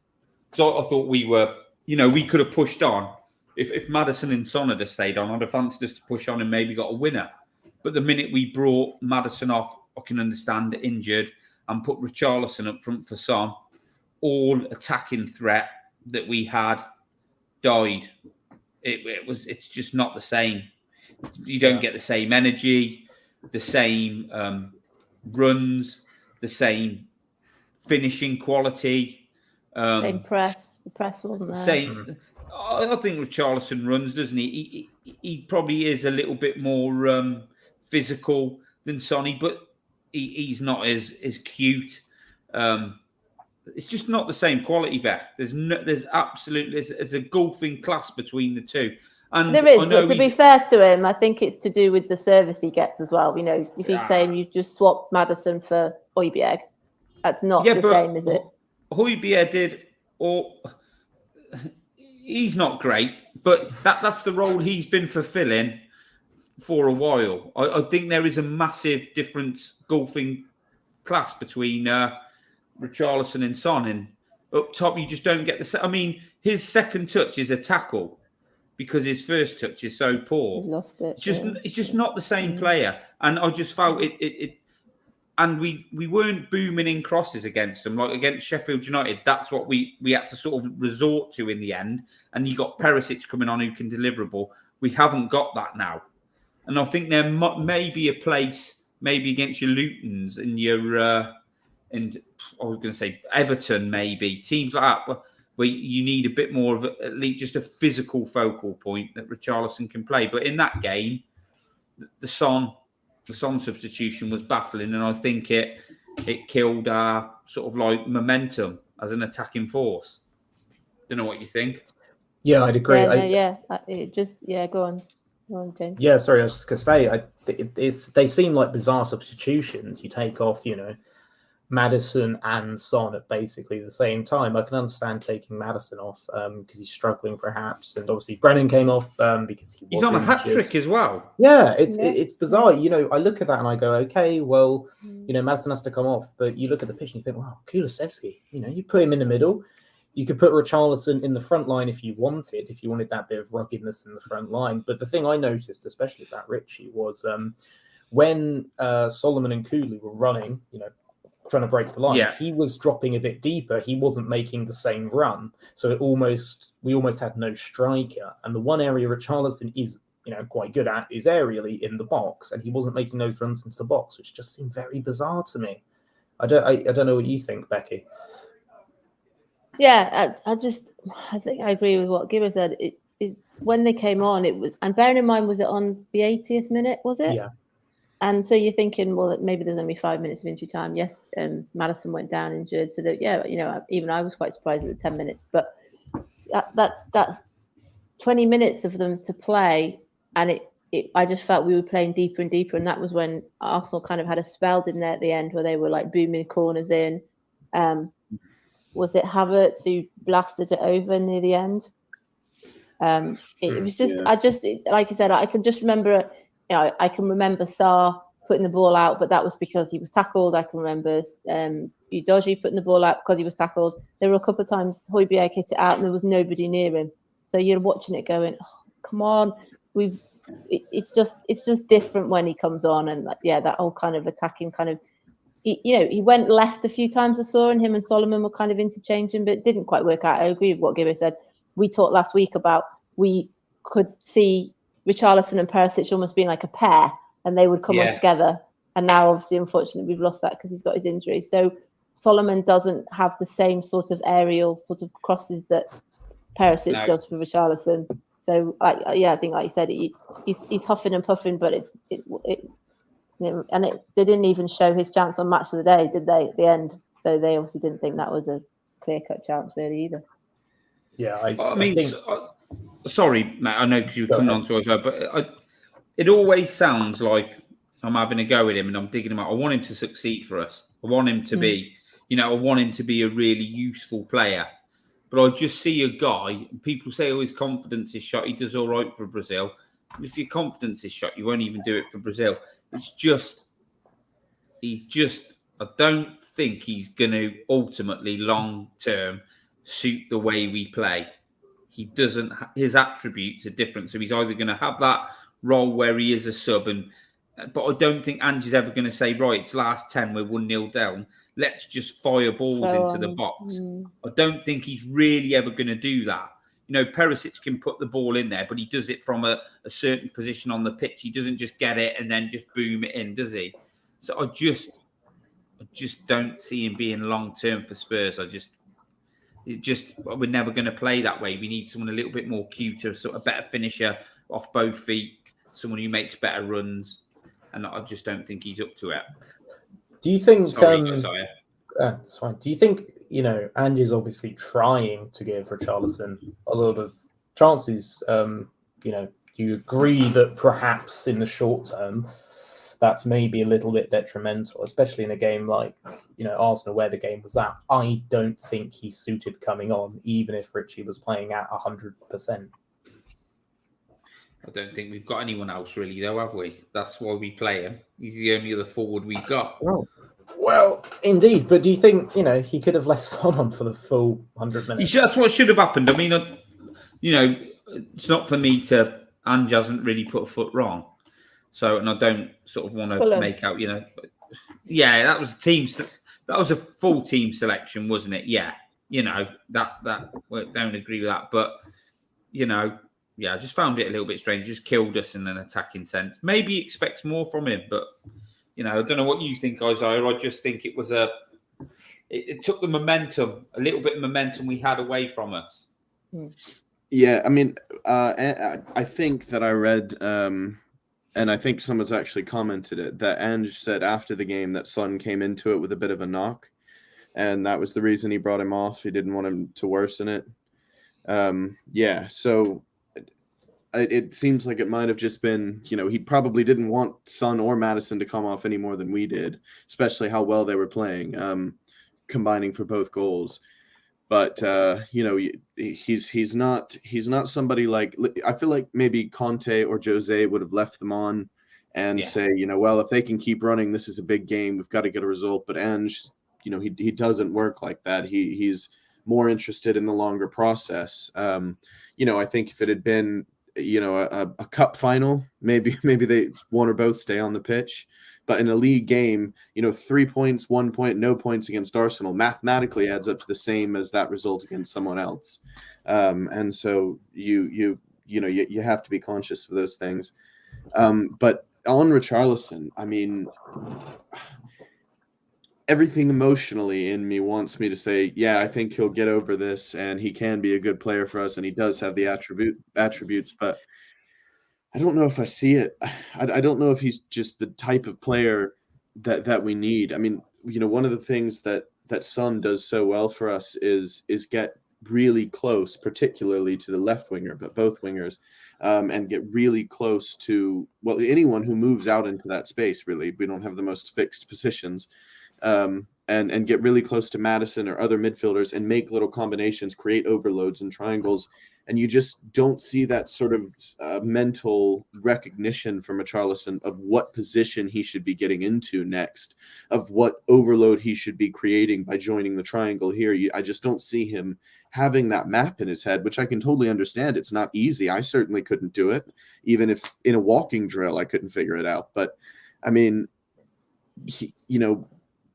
because I thought we were, we could have pushed on. If Maddison and Son had stayed on, I'd have fancied us to push on and maybe got a winner. But the minute we brought Maddison off, I can understand injured, and put Richarlison up front for Son, all attacking threat that we had died. It's just not the same. You don't get the same energy, the same runs, the same finishing quality. Same press. The press wasn't there. Same. I think Richarlison runs, doesn't he? He probably is a little bit more physical than Sonny, but he's not as cute. it's just not the same quality, Beth. There's a golfing class between the two. And there is, but to be fair to him, I think it's to do with the service he gets as well. You know, if he's saying you just swapped Maddison for Højbjerg, that's not the same, is it? Højbjerg did, or he's not great, but that's the role he's been fulfilling for a while. I think there is a massive difference golfing class between Richarlison and Son. And up top, you just don't get the. I mean, his second touch is a tackle because his first touch is so poor. He's lost it. It's just not the same player. And I just felt it. And we weren't booming in crosses against them, like against Sheffield United. That's what we had to sort of resort to in the end. And you got Perisic coming on who can deliver a ball. We haven't got that now. And I think there may be a place, maybe against your Lutons and your, and I was going to say Everton, maybe teams like that, where you need a bit more of at least just a physical focal point that Richarlison can play. But in that game, the Son substitution was baffling, and I think it killed our sort of like momentum as an attacking force. Don't know what you think. Yeah, I'd agree. Go on. James. Yeah, sorry, I was just going to say, they seem like bizarre substitutions. You take off, Maddison and Son at basically the same time. I can understand taking Maddison off because he's struggling perhaps, and obviously Brennan came off because he's on a hat trick as well. Yeah, it's bizarre. I look at that and I go, okay, well, Maddison has to come off, but you look at the pitch and you think, wow, Kulusevski, you put him in the middle. You could put Richarlison in the front line if you wanted that bit of ruggedness in the front line. But the thing I noticed, especially about Richie, was when Solomon and Cooley were running, trying to break the lines, he was dropping a bit deeper. He wasn't making the same run. So we almost had no striker. And the one area Richarlison is, quite good at is aerially in the box. And he wasn't making those runs into the box, which just seemed very bizarre to me. I don't know what you think, Becky. Yeah, I think I agree with what Gibber said. It is when they came on, it was, and bearing in mind, was it on the 80th minute? Was it? Yeah. And so you're thinking, well, maybe there's only 5 minutes of injury time. Yes, Maddison went down injured, so that even I was quite surprised at the 10 minutes. But that's 20 minutes of them to play, and I just felt we were playing deeper and deeper, and that was when Arsenal kind of had a spell, didn't they, at the end, where they were like booming corners in. Was it Havertz who blasted it over near the end? It was just, like I said, I can just remember, I can remember Sarr putting the ball out, but that was because he was tackled. I can remember Udogie putting the ball out because he was tackled. There were a couple of times Højbjerg hit it out and there was nobody near him. So you're watching it going, oh, come on. It's just different when he comes on, and that whole kind of attacking kind of, he went left a few times I saw, and him and Solomon were kind of interchanging, but it didn't quite work out. I agree with what Gibber said. We talked last week about we could see Richarlison and Perisic almost being like a pair, and they would come on together. And now, obviously, unfortunately, we've lost that because he's got his injury. So Solomon doesn't have the same sort of aerial sort of crosses that Perisic does for Richarlison. So, I think, like you said, he's huffing and puffing, but they didn't even show his chance on Match of the Day, did they, at the end? So they obviously didn't think that was a clear-cut chance, really, either. Yeah, I think... sorry, Matt, I know because you were coming on to us, but it always sounds like I'm having a go at him and I'm digging him out. I want him to succeed for us. I want him to be, I want him to be a really useful player. But I just see a guy, people say, his confidence is shot. He does all right for Brazil. If your confidence is shot, you won't even do it for Brazil. It's just, I don't think he's going to ultimately long-term suit the way we play. He doesn't, his attributes are different. So he's either going to have that role where he is a sub, but I don't think Ange's ever going to say, right, it's last 10, we're 1-0 down. Let's just fire balls into the box. I don't think he's really ever going to do that. Perisic can put the ball in there, but he does it from a certain position on the pitch. He doesn't just get it and then just boom it in, does he? So I just don't see him being long-term for Spurs. We're never going to play that way. We need someone a little bit more cuter, a better finisher off both feet, someone who makes better runs, and I just don't think he's up to it. Do you think... Sorry, that's fine. Do you think Ange is obviously trying to give Richarlison a lot of chances. Do you agree that perhaps in the short term, that's maybe a little bit detrimental, especially in a game like, Arsenal, where the game was at? I don't think he's suited coming on, even if Richie was playing at 100%. I don't think we've got anyone else really, though, have we? That's why we play him. He's the only other forward we've got. Well, indeed. But do you think, he could have left Son on for the full 100 minutes? That's what should have happened. I mean, it's not for me to... Ange hasn't really put a foot wrong. So, and I don't sort of want to make out, yeah, that was a team. That was a full team selection, wasn't it? Yeah, that don't agree with that, but I just found it a little bit strange. Just killed us in an attacking sense. Maybe he expects more from him, but I don't know what you think, Isaiah. I just think it was it took the momentum, a little bit of momentum we had away from us. Yeah, I mean, I think that I read. And I think someone's actually commented it, that Ange said after the game that Son came into it with a bit of a knock. And that was the reason he brought him off. He didn't want him to worsen it. So it seems like it might have just been, he probably didn't want Son or Maddison to come off any more than we did, especially how well they were playing, combining for both goals. But he's not somebody like, I feel like maybe Conte or Jose would have left them on and say, well, if they can keep running, this is a big game. We've got to get a result. But Ange, he doesn't work like that. He's more interested in the longer process. I think if it had been, a cup final, maybe they one or both stay on the pitch. But in a league game, 3 points, 1 point, no points against Arsenal mathematically adds up to the same as that result against someone else. And so you have to be conscious of those things. But on Richarlison, I mean, everything emotionally in me wants me to say, yeah, I think he'll get over this and he can be a good player for us. And he does have the attributes, but I don't know if I see it. I don't know if he's just the type of player that we need. I mean, one of the things that Son does so well for us is get really close, particularly to the left winger, but both wingers, and get really close to, well, anyone who moves out into that space, really. We don't have the most fixed positions. And get really close to Maddison or other midfielders and make little combinations, create overloads and triangles. And you just don't see that sort of mental recognition from Richarlison of what position he should be getting into next, of what overload he should be creating by joining the triangle here. I just don't see him having that map in his head, which I can totally understand. It's not easy. I certainly couldn't do it. Even if in a walking drill, I couldn't figure it out. But I mean,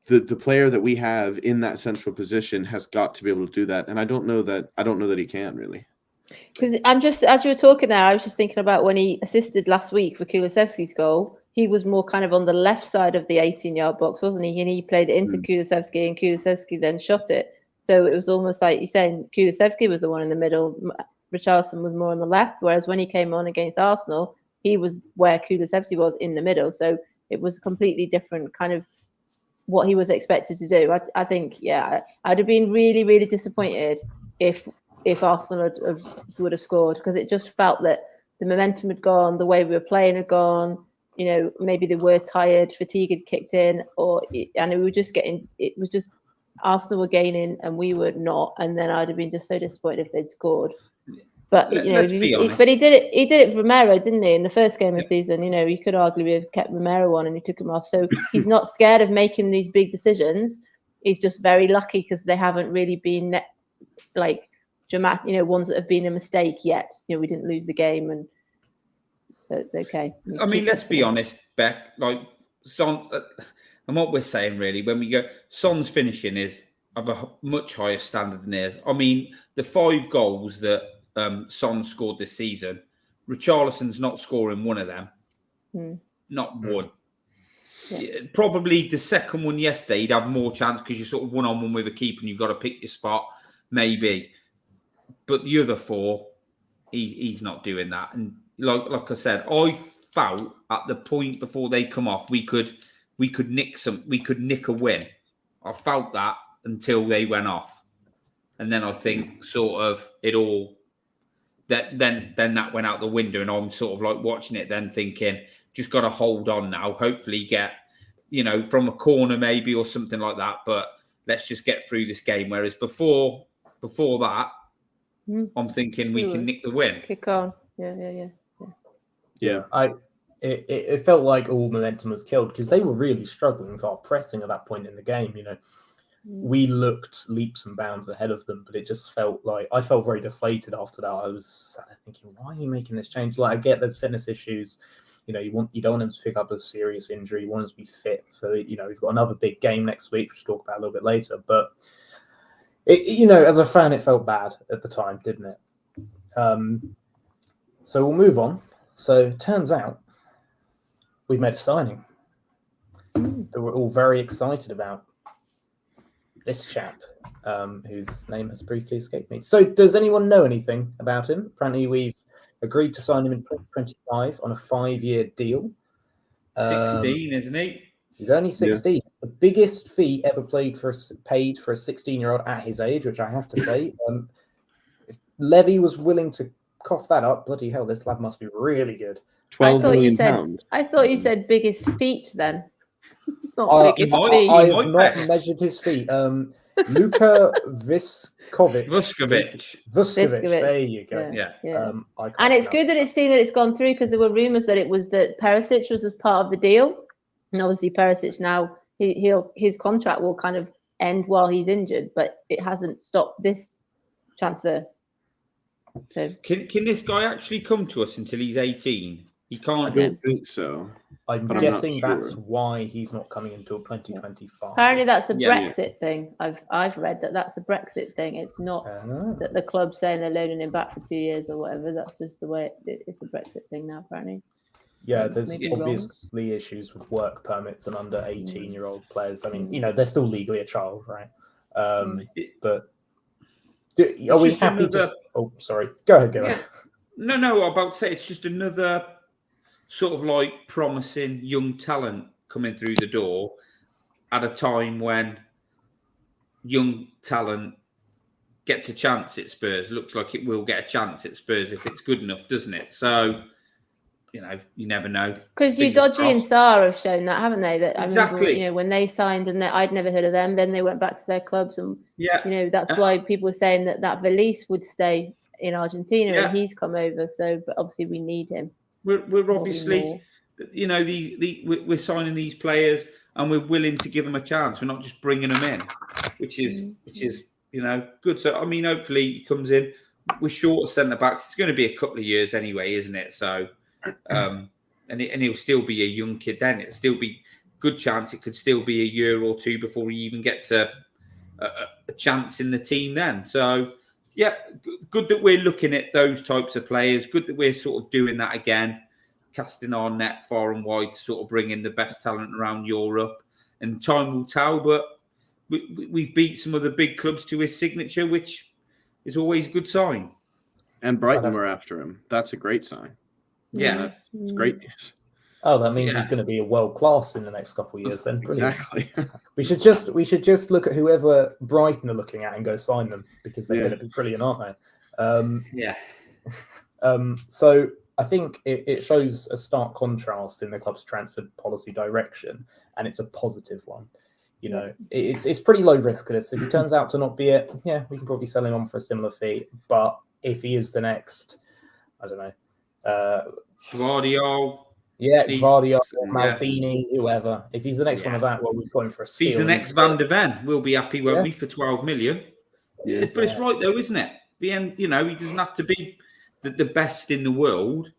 the player that we have in that central position has got to be able to do that. And I don't know that he can really. Because I'm just, as you were talking there, I was just thinking about when he assisted last week for Kulusevski's goal. He was more kind of on the left side of the 18-yard box, wasn't he? And he played it into Kulusevski, and Kulusevski then shot it. So it was almost like you're saying Kulusevski was the one in the middle. Richarlison was more on the left, whereas when he came on against Arsenal, he was where Kulusevski was in the middle. So it was a completely different kind of what he was expected to do. I think, I'd have been really, really disappointed if Arsenal would have scored, because it just felt that the momentum had gone, the way we were playing had gone. Maybe they were tired, fatigue had kicked in, and it was just Arsenal were gaining and we were not, and then I'd have been just so disappointed if they'd scored. But but he did it for Romero, didn't he? In the first game of the season, you could arguably have kept Romero on and he took him off. So he's not scared of making these big decisions. He's just very lucky because they haven't really been dramatic, ones that have been a mistake yet. We didn't lose the game, and so it's okay. I mean, let's be honest, Beck. Like Son, and what we're saying really, when we go, Son's finishing is of a much higher standard than his. I mean, the 5 goals that Son scored this season, Richarlison's not scoring one of them. Not one. Yeah. Probably the second one yesterday, he'd have more chance because you're sort of one-on-one with a keeper and you've got to pick your spot, maybe. But the other 4, he's not doing that. And like I said, I felt at the point before they come off, we could nick a win. I felt that, until they went off. And then I think sort of it all, then that went out the window, and I'm sort of like watching it then thinking, just got to hold on now, hopefully get, from a corner maybe or something like that, but let's just get through this game. Whereas before that, I'm thinking we can nick the win. Kick on. Yeah. It felt like all momentum was killed because they were really struggling with our pressing at that point in the game. We looked leaps and bounds ahead of them, but it just felt like I felt very deflated after that. I was sat there thinking, why are you making this change? Like, I get there's fitness issues. You don't want him to pick up a serious injury. You want him to be fit. So, we've got another big game next week, which we'll talk about a little bit later. But, as a fan, it felt bad at the time, didn't it? So we'll move on. So it turns out we've made a signing that we're all very excited about. This chap, whose name has briefly escaped me. So does anyone know anything about him? Apparently we've agreed to sign him in 2025 on a 5-year deal. 16, isn't he? He's only 16. Yeah. The biggest fee ever paid for a 16-year-old at his age, which I have to say. If Levy was willing to cough that up, bloody hell, this lad must be really good. £12 million. I thought you said biggest feet then. I have not measured his feet. Luka Vuskovic. There you go. Yeah. And it's good that it's gone through, because there were rumours that it was that Perisic was as part of the deal, and obviously Perisic now his contract will kind of end while he's injured, but it hasn't stopped this transfer. So can this guy actually come to us until he's 18? He can't. I don't think so. I'm guessing that's why he's not coming until 2025. Apparently, that's a Brexit thing. I've read that's a Brexit thing. It's not that the club's saying they're loaning him back for 2 years or whatever. That's just the way it's a Brexit thing now, apparently. Yeah, there's obviously issues with work permits and under 18-year-old players. I mean, they're still legally a child, right? But are we happy to... Oh, sorry. Go ahead. No, I'm about to say it's just another sort of like promising young talent coming through the door at a time when young talent gets a chance at Spurs. Looks like it will get a chance at Spurs if it's good enough, doesn't it? So, you never know. Because Dodgy and Sarr have shown that, haven't they? That exactly. I remember, when they signed and I'd never heard of them, then they went back to their clubs, and that's why people were saying that Valise would stay in Argentina and he's come over. So, but obviously we need him. We're obviously, we're signing these players and we're willing to give them a chance. We're not just bringing them in, which is good. So I mean, hopefully he comes in. We're short of centre backs. It's going to be a couple of years anyway, isn't it? So, and he'll still be a young kid then. It'll still be good chance. It could still be a year or two before he even gets a chance in the team then. So. Yeah, good that we're looking at those types of players. Good that we're sort of doing that again, casting our net far and wide to sort of bring in the best talent around Europe. And time will tell, but we've beat some of the big clubs to his signature, which is always a good sign. And Brighton were after him. That's a great sign. Yeah, that's great news. Oh, that means he's going to be a world class in the next couple of years. Then brilliant. Exactly. we should just look at whoever Brighton are looking at and go sign them, because they're going to be brilliant, aren't they? So I think it shows a stark contrast in the club's transfer policy direction, and it's a positive one. It's pretty low risk. This if he turns out to not be it, we can probably sell him on for a similar fee. But if he is the next, I don't know, Guardiola. Guardiola, Maldini, whoever. If he's the next one of that, well, we've got him for a steal. If he's the next Van de Ven, we'll be happy, won't we, for 12 million? Yeah. But it's right, though, isn't it? The end, he doesn't have to be the best in the world.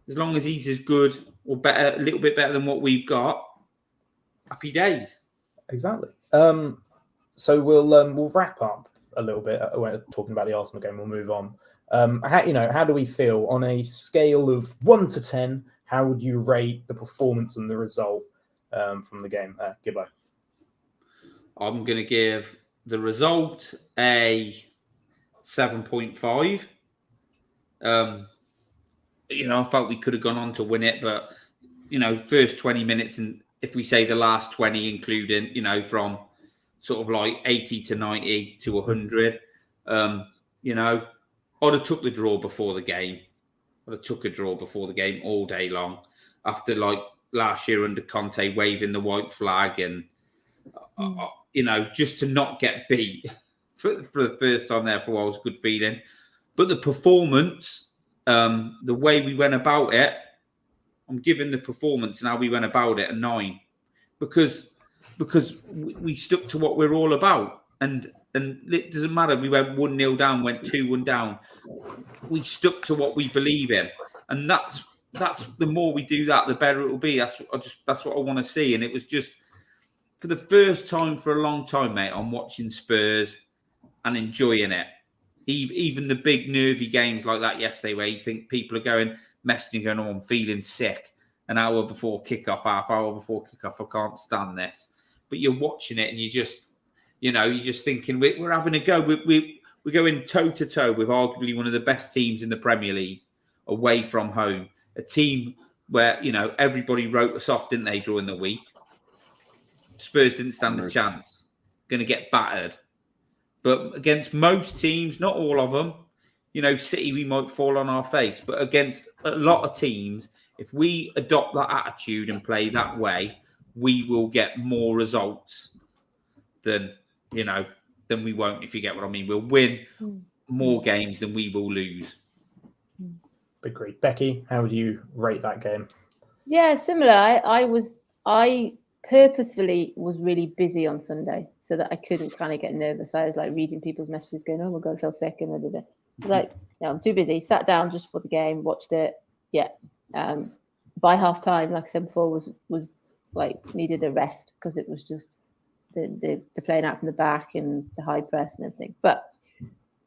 As long as he's as good or better, a little bit better than what we've got, happy days. Exactly. So we'll wrap up a little bit. We're talking about the Arsenal game. We'll move on. How do we feel on a scale of 1 to 10? How would you rate the performance and the result from the game? Gibbo. I'm going to give the result a 7.5. I felt we could have gone on to win it, but, first 20 minutes, and if we say the last 20, including, from sort of like 80 to 90 to 100. You know, I'd have took the draw before the game. I'd have took a draw before the game all day long. After like last year under Conte waving the white flag and, you know, just to not get beat for the first time there for a while was a good feeling. But the performance, the way we went about it, I'm giving the performance and how we went about it a 9. Because we stuck to what we're all about. And it doesn't matter. We went 1-0 down, went 2-1 down. We stuck to what we believe in. And that's the more we do that, the better it will be. That's what I want to see. And it was just for the first time for a long time, mate, I'm watching Spurs and enjoying it. Even the big nervy games like that yesterday where you think people are going, messaging going, oh, I'm feeling sick. An hour before kickoff, half hour before kickoff, I can't stand this. But you're watching it and you're just thinking, we're having a go. We're going toe-to-toe with arguably one of the best teams in the Premier League away from home. A team where, you know, everybody wrote us off, didn't they, during the week? Spurs didn't stand a chance. Going to get battered. But against most teams, not all of them, you know, City, we might fall on our face. But against a lot of teams, if we adopt that attitude and play that way, we will get more results than we won't, if you get what I mean. We'll win more games than we will lose. Agreed. Becky, how would you rate that game? Yeah, similar. I purposefully was really busy on Sunday so that I couldn't kind of get nervous. I was like reading people's messages going, oh my God, I feel sick. And I was like, no, I'm too busy. Sat down just for the game, watched it. Yeah. By half time, like I said before, was like needed a rest because it was just the playing out from the back and the high press and everything. But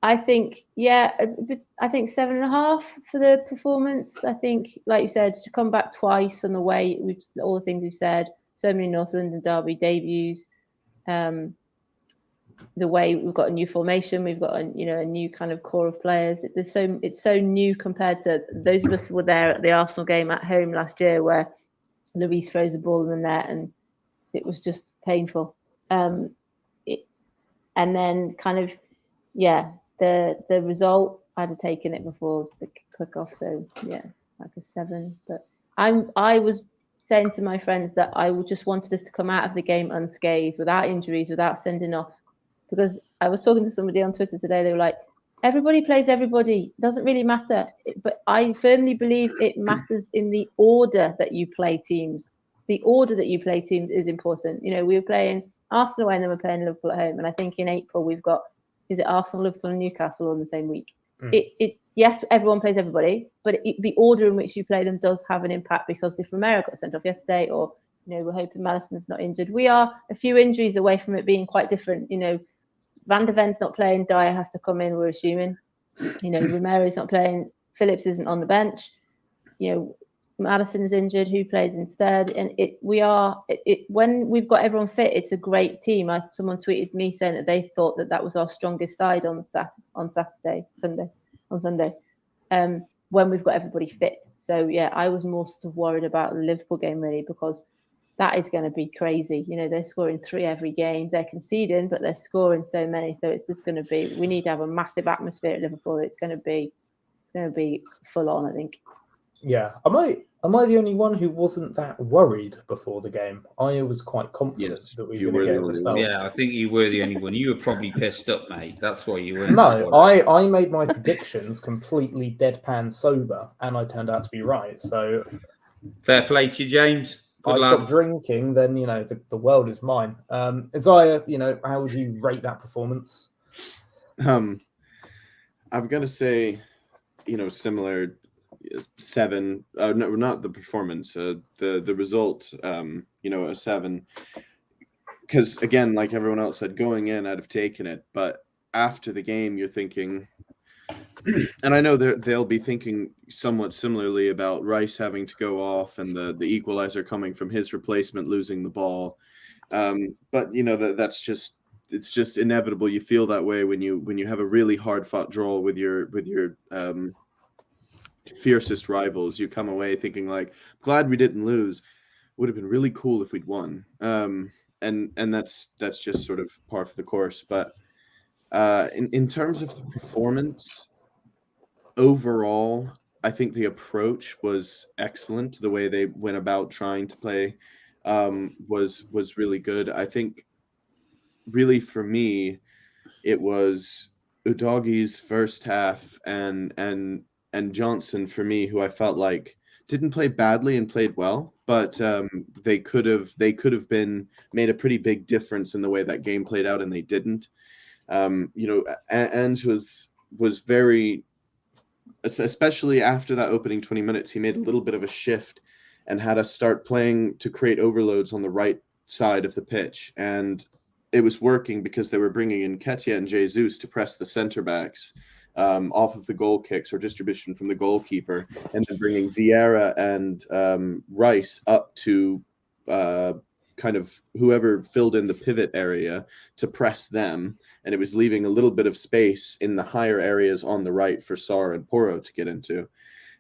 I think, I think 7.5 for the performance. I think, like you said, to come back twice on the way, all the things we've said, so many North London derby debuts, the way we've got a new formation, we've got a new kind of core of players. It's so new compared to those of us who were there at the Arsenal game at home last year where Lloris throws the ball in the net and it was just painful. And then kind of, the result, I'd have taken it before the kick-off. So yeah, like a 7. But I was saying to my friends that I just wanted us to come out of the game unscathed, without injuries, without sending off. Because I was talking to somebody on Twitter today, they were like, everybody plays everybody. It doesn't really matter. But I firmly believe it matters in the order that you play teams. The order that you play teams is important. You know, we were playing Arsenal and then we're playing Liverpool at home. And I think in April we've got, is it Arsenal, Liverpool and Newcastle all in the same week? Yes, everyone plays everybody, but the order in which you play them does have an impact, because if Romero got sent off yesterday, or, you know, we're hoping Madison's not injured, we are a few injuries away from it being quite different. You know, Van der Ven's not playing, Dier has to come in, we're assuming. You know, Romero's not playing, Phillips isn't on the bench. You know, Madison is injured, who plays instead? And when we've got everyone fit, it's a great team. Someone tweeted me saying that they thought that was our strongest side on Sunday, when we've got everybody fit. So yeah, I was more sort of worried about the Liverpool game really, because that is going to be crazy. You know, they're scoring 3 every game. They're conceding, but they're scoring so many. So it's just going to be, we need to have a massive atmosphere at Liverpool. It's going to be full on, I think. Yeah. Am I the only one who wasn't that worried before the game? I was quite confident that we were going to get a result. Yeah, I think you were the only one. You were probably pissed up, mate. That's why you were. No, I made my predictions completely deadpan sober, and I turned out to be right. So fair play to you, James. Good lad. Stopped drinking, then, you know, the world is mine. Isaiah, you know, how would you rate that performance? I'm going to say, you know, similar 7. No, not the performance. The result. You know, a 7. Because again, like everyone else said, going in, I'd have taken it. But after the game, you're thinking, and I know they'll be thinking somewhat similarly about Rice having to go off and the equalizer coming from his replacement losing the ball. But you know it's just inevitable. You feel that way when you have a really hard fought draw with your fiercest rivals. You come away thinking like, glad we didn't lose. Would have been really cool if we'd won. that's just sort of par for the course. But in terms of the performance overall, I think the approach was excellent. The way they went about trying to play was really good. I think really for me, it was Udogie's first half and Johnson for me, who I felt like didn't play badly and played well, but they could have been made a pretty big difference in the way that game played out, and they didn't. Ange was very, especially after that opening 20 minutes, he made a little bit of a shift and had us start playing to create overloads on the right side of the pitch, and it was working because they were bringing in Ketia and Jesus to press the center backs off of the goal kicks or distribution from the goalkeeper, and then bringing Vieira and Rice up to kind of whoever filled in the pivot area to press them. And it was leaving a little bit of space in the higher areas on the right for Sarr and Porro to get into.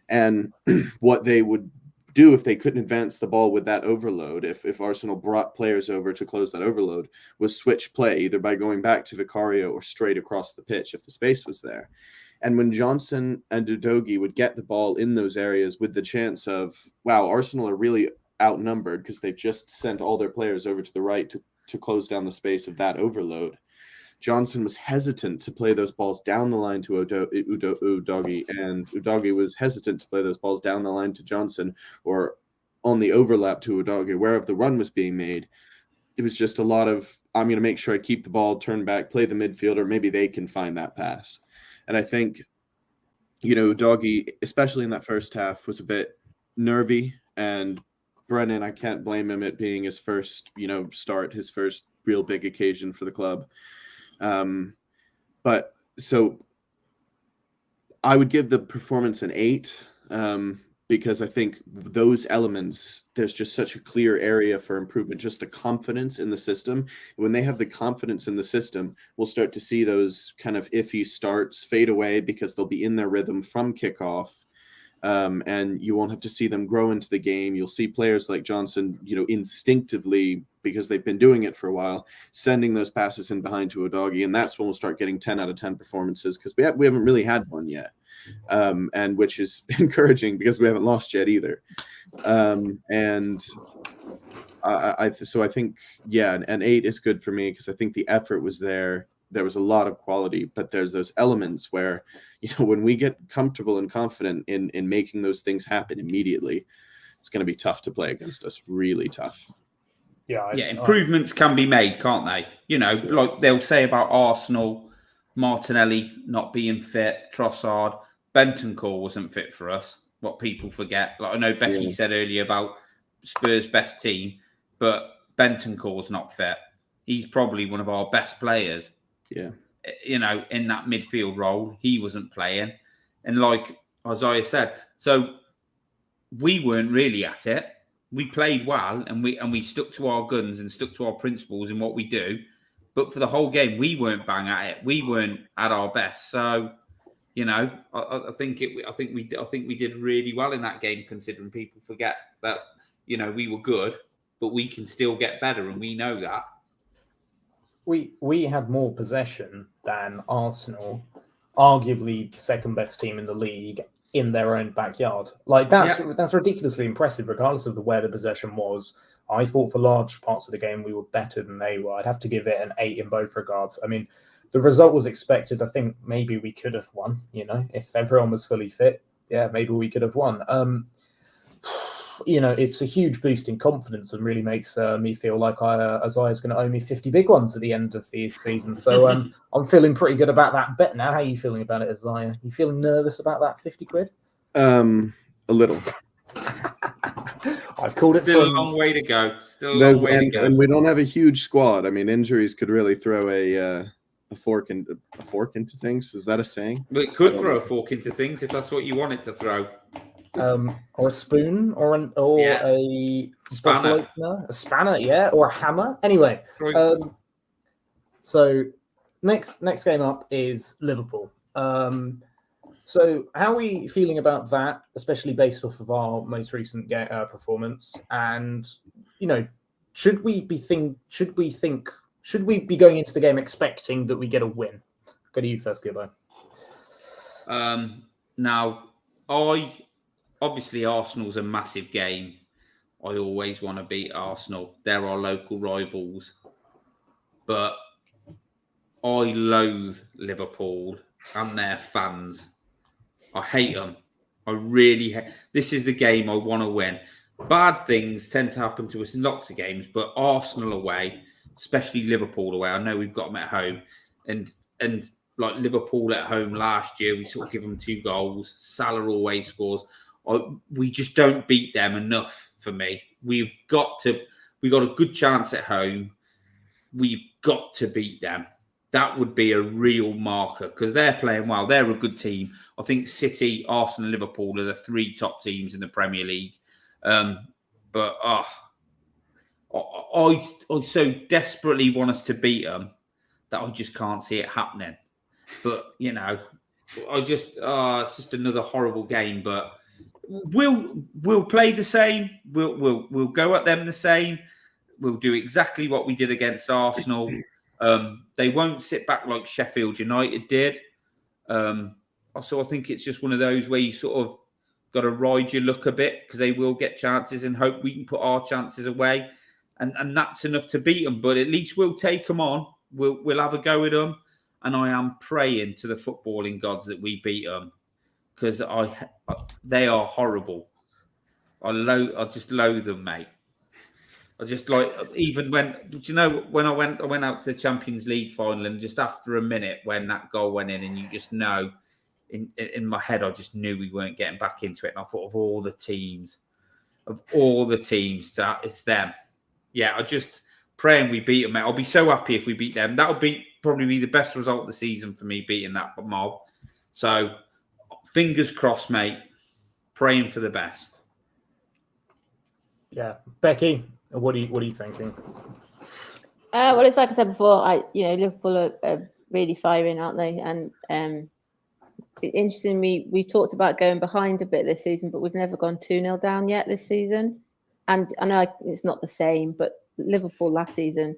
And what they would do if they couldn't advance the ball with that overload, if Arsenal brought players over to close that overload, was switch play, either by going back to Vicario or straight across the pitch if the space was there. And when Johnson and Udogie would get the ball in those areas with the chance of, wow, Arsenal are really outnumbered because they've just sent all their players over to the right to close down the space of that overload, Johnson was hesitant to play those balls down the line to Udogie, and Udogie was hesitant to play those balls down the line to Johnson or on the overlap to Udogie, wherever the run was being made. It was just a lot of, I'm going to make sure I keep the ball, turn back, play the midfielder, maybe they can find that pass. And I think, Udogie, especially in that first half, was a bit nervy, and Brennan, I can't blame him, it being his first, start, his first real big occasion for the club. But so I would give the performance an 8, because I think those elements, there's just such a clear area for improvement, just the confidence in the system. When they have the confidence in the system, we'll start to see those kind of iffy starts fade away because they'll be in their rhythm from kickoff. And you won't have to see them grow into the game. You'll see players like Johnson, instinctively, because they've been doing it for a while, sending those passes in behind to Udogie, and that's when we'll start getting 10 out of 10 performances, because we haven't really had one yet, and which is encouraging because we haven't lost yet either. And I think, an 8 is good for me because I think the effort was there. There was a lot of quality, but there's those elements where, when we get comfortable and confident in making those things happen immediately, it's going to be tough to play against us. Really tough. Improvements can be made, can't they? Like they'll say about Arsenal, Martinelli not being fit, Trossard, Bentancur wasn't fit for us. What people forget. Like I know Becky said earlier about Spurs' best team, but Bentancur's not fit. He's probably one of our best players. Yeah. In that midfield role, he wasn't playing. And like Isaiah said, so we weren't really at it. We played well and we stuck to our guns and stuck to our principles in what we do. But for the whole game, we weren't bang at it. We weren't at our best. So, I think we did really well in that game, considering people forget that, we were good, but we can still get better, and we know that. We had more possession than Arsenal, arguably the second best team in the league, in their own backyard. Like that's ridiculously impressive, regardless of where the possession was. I thought for large parts of the game we were better than they were. I'd have to give it an 8 in both regards. I mean, the result was expected. I think maybe we could have won. If everyone was fully fit, maybe we could have won. It's a huge boost in confidence and really makes me feel like Isaiah's going to owe me 50 big ones at the end of the season. So I'm feeling pretty good about that bet now. How are you feeling about it, Isaiah? You feeling nervous about that 50 quid? A little. I've called it still a long way to go. And we don't have a huge squad. I mean, injuries could really throw a fork into things. Is that a saying? Well, it could throw a fork into things if that's what you want it to throw. Or a spoon, or a spanner, a spanner, or a hammer. Anyway, so next game up is Liverpool. So how are we feeling about that, especially based off of our most recent performance? And should we be going into the game expecting that we get a win? Go to you first, Gibbo. Now, obviously Arsenal's a massive game. I always want to beat Arsenal. They're our local rivals. But I loathe Liverpool and their fans. I hate them. I really hate. This is the game I want to win. Bad things tend to happen to us in lots of games, but Arsenal away, especially Liverpool away, I know we've got them at home. And like Liverpool at home last year, we sort of give them 2 goals. Salah always scores. We just don't beat them enough for me. We got a good chance at home. We've got to beat them. That would be a real marker because they're playing well. They're a good team. I think City, Arsenal, Liverpool are the 3 top teams in the Premier League. But I so desperately want us to beat them that I just can't see it happening. But it's just another horrible game. But we'll play the same. We'll go at them the same. We'll do exactly what we did against Arsenal. They won't sit back like Sheffield United did. So I think it's just one of those where you sort of got to ride your luck a bit because they will get chances and hope we can put our chances away. And that's enough to beat them. But at least we'll take them on. We'll have a go at them. And I am praying to the footballing gods that we beat them because they are horrible. I just loathe them, mate. I just even when I went out to the Champions League final and just after a minute when that goal went in and you just know in my head I just knew we weren't getting back into it and I thought of all the teams it's them. Yeah, I just praying we beat them, mate. I'll be so happy if we beat them. That'll probably be the best result of the season for me beating that mob. So fingers crossed, mate. Praying for the best. Yeah, Becky. What are you thinking? Well, it's like I said before. Liverpool are really firing, aren't they? And interesting. We talked about going behind a bit this season, but we've never gone 2-0 down yet this season. And I know it's not the same, but Liverpool last season,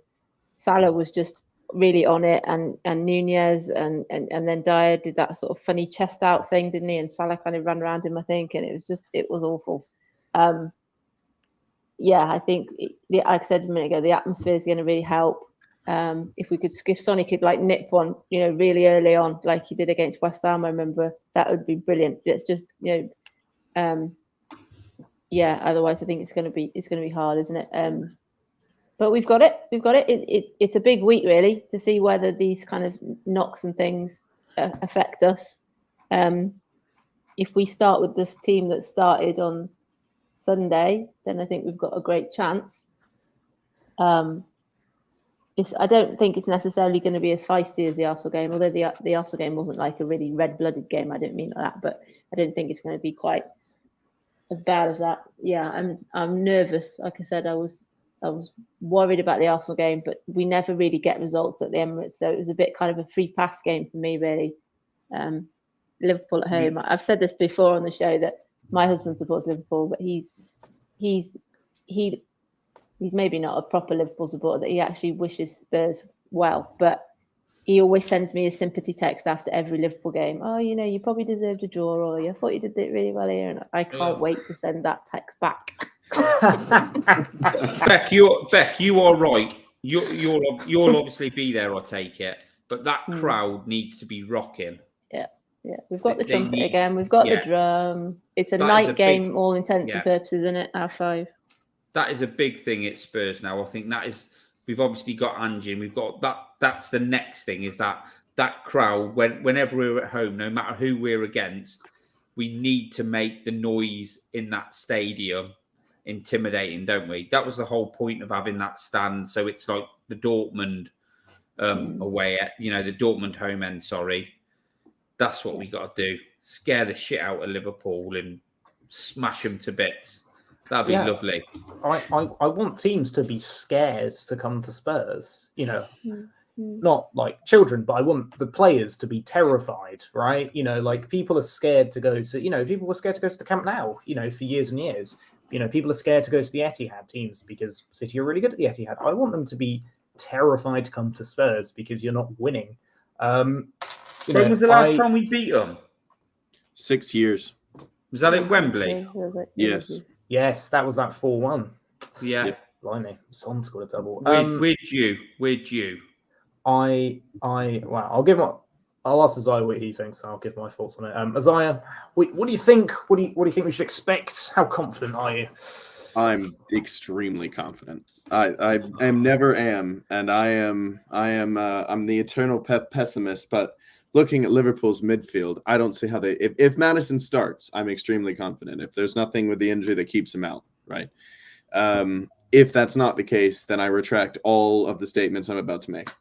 Salah was just really on it, and Nunez and then Dier did that sort of funny chest out thing, didn't he? And Salah kind of ran around him, I think, and it was awful. Yeah, I think, like I said a minute ago, the atmosphere is going to really help. If Sonny could nip one, really early on, like he did against West Ham, I remember, that would be brilliant. It's just, otherwise I think it's going to be hard, isn't it? But we've got it. It's a big week, really, to see whether these kind of knocks and things affect us. If we start with the team that started on Sunday, then I think we've got a great chance. I don't think it's necessarily going to be as feisty as the Arsenal game, although the Arsenal game wasn't like a really red-blooded game. I don't mean like that, but I don't think it's going to be quite as bad as that. Yeah, I'm nervous. Like I said, I was worried about the Arsenal game, but we never really get results at the Emirates, so it was a bit kind of a free pass game for me, really. Liverpool at home. I've said this before on the show that my husband supports Liverpool, but he's maybe not a proper Liverpool supporter, that he actually wishes Spurs well, but he always sends me a sympathy text after every Liverpool game. Oh, you probably deserved a draw, or I thought you did it really well here, and I can't wait to send that text back. Beck, you are right. You'll obviously be there, I take it, but that crowd needs to be rocking. Yeah, we've got the trumpet again. We've got the drum. It's a night game, all intents and purposes, isn't it? R5. That is a big thing at Spurs now. I think that is. We've obviously got Angie. We've got that. That's the next thing. Is that crowd whenever we're at home, no matter who we're against, we need to make the noise in that stadium intimidating, don't we? That was the whole point of having that stand. So it's like the Dortmund away at the Dortmund home end. Sorry. That's what we got to do. Scare the shit out of Liverpool and smash them to bits. That'd be lovely. I want teams to be scared to come to Spurs. Not like children, but I want the players to be terrified, right? People are scared to go to, people were scared to go to the Camp Nou, for years and years. People are scared to go to the Etihad teams because City are really good at the Etihad. I want them to be terrified to come to Spurs because you're not winning. When was the last time we beat them? 6 years. Was that at Wembley? Yes. Yes, that was that 4-1. Yeah. Yep. Blimey, Son scored a double. We're due. I'll ask Isaiah what he thinks, and I'll give my thoughts on it. Isaiah, what do you think? What do you think we should expect? How confident are you? I'm extremely confident. I never am, and I'm the eternal pessimist. But looking at Liverpool's midfield, I don't see how they. If Maddison starts, I'm extremely confident. If there's nothing with the injury that keeps him out, right? If that's not the case, then I retract all of the statements I'm about to make.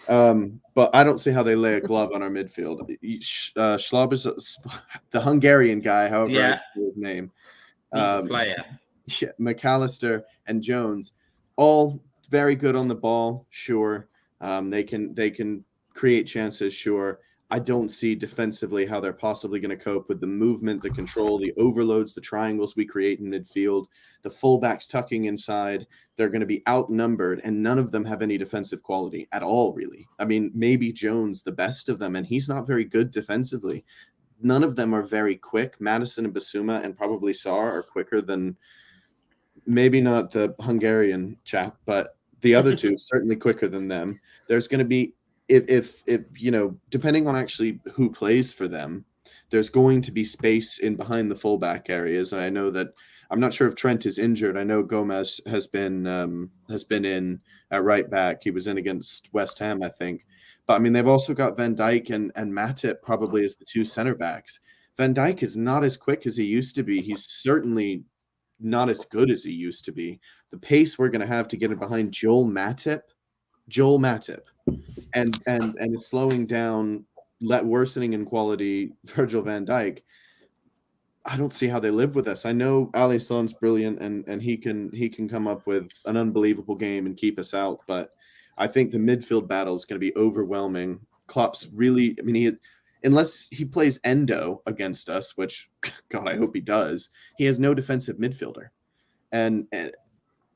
But I don't see how they lay a glove on our midfield. Schlob is the Hungarian guy, however I say his name. He's a player. Yeah, McAllister and Jones, all very good on the ball. Sure, they can create chances. Sure, I don't see defensively how they're possibly going to cope with the movement, the control, the overloads, the triangles we create in midfield, the fullbacks tucking inside. They're going to be outnumbered, and none of them have any defensive quality at all, really. I mean, maybe Jones, the best of them, and he's not very good defensively. None of them are very quick. Maddison and Bissouma and probably Sarr are quicker than, maybe not the Hungarian chap, but the other two certainly quicker than them. There's going to be, if depending on actually who plays for them, there's going to be space in behind the fullback areas. And I know that I'm not sure if Trent is injured. I know Gomez has been in at right back. He was in against West Ham, I think. But I mean, they've also got Van Dijk and Matip probably as the two center backs. Van Dijk is not as quick as he used to be. He's certainly not as good as he used to be. The pace we're going to have to get it behind Joel Matip, and is slowing down, worsening in quality Virgil van Dijk. I don't see how they live with us. I know Alisson's brilliant and he can come up with an unbelievable game and keep us out, but I think the midfield battle is going to be overwhelming. Klopp's really, unless he plays Endo against us, which God, I hope he does, he has no defensive midfielder.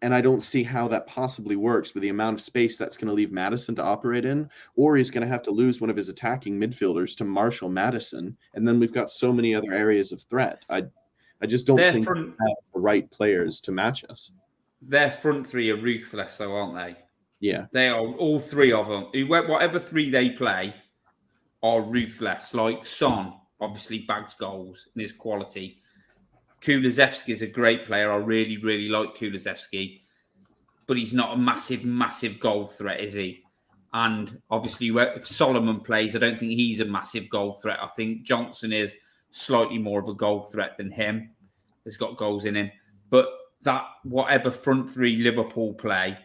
And I don't see how that possibly works with the amount of space that's going to leave Maddison to operate in, or he's going to have to lose one of his attacking midfielders to Marshall Maddison. And then we've got so many other areas of threat. I just don't think we have the right players to match us. Their front three are ruthless, though, aren't they? Yeah. They are, all three of them. Whatever three they play are ruthless. Like Son, obviously bags goals and his quality. Kulusevski is a great player. I really, really like Kulusevski. But he's not a massive, massive goal threat, is he? And obviously, if Solomon plays, I don't think he's a massive goal threat. I think Johnson is slightly more of a goal threat than him. He's got goals in him. But that whatever front three Liverpool play,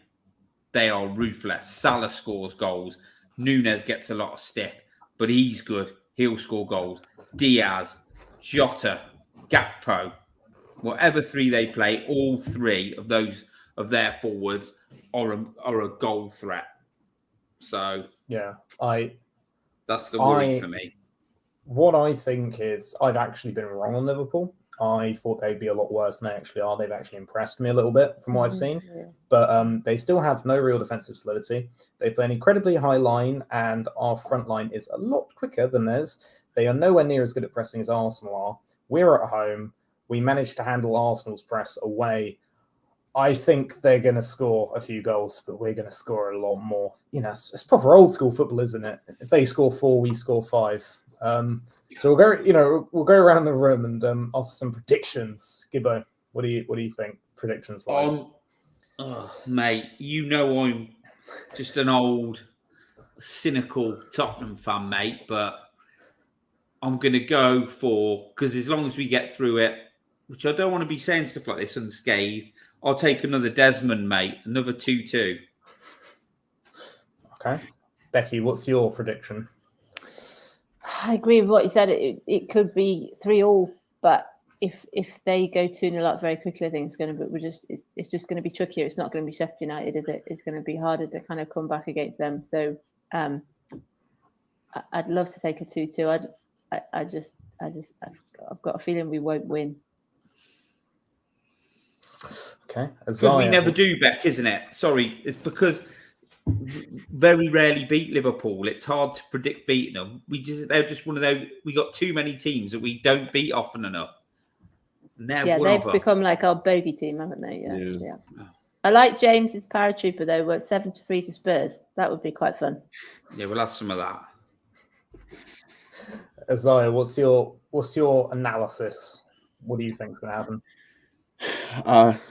they are ruthless. Salah scores goals. Núñez gets a lot of stick, but he's good. He'll score goals. Diaz, Jota, Gakpo, whatever three they play, all three of their forwards are a goal threat. So yeah, that's the worry for me. What I think is I've actually been wrong on Liverpool. I thought they'd be a lot worse than they actually are. They've actually impressed me a little bit from what I've seen. Yeah. But they still have no real defensive solidity. They play an incredibly high line, and our front line is a lot quicker than theirs. They are nowhere near as good at pressing as Arsenal are. We're at home. We managed to handle Arsenal's press away. I think they're going to score a few goals, but we're going to score a lot more. It's proper old school football, isn't it? If they score 4, we score 5. So we'll go around the room and ask some predictions. Gibbo, what do you think predictions wise? Mate, I'm just an old cynical Tottenham fan, mate, but I'm going to go for, because as long as we get through it, which I don't want to be saying stuff like this unscathed, I'll take another Desmond, mate, another 2-2. Okay. Becky, what's your prediction? I agree with what you said. It could be 3-3, but if they go 2-0 up very quickly, I think it's going to be it's just going to be trickier. It's not going to be Sheffield United, is it? It's going to be harder to kind of come back against them. So I'd love to take a 2-2. I've got a feeling we won't win. Okay. Because we never do, Beck, isn't it? Sorry, it's because very rarely beat Liverpool. It's hard to predict beating them. They're just one of those. We got too many teams that we don't beat often enough. They've become like our bogey team, haven't they? Yeah. I like James's paratrooper though. We're 7-3 to Spurs. That would be quite fun. Yeah, we'll have some of that. Isaiah, what's your analysis? What do you think's going to happen?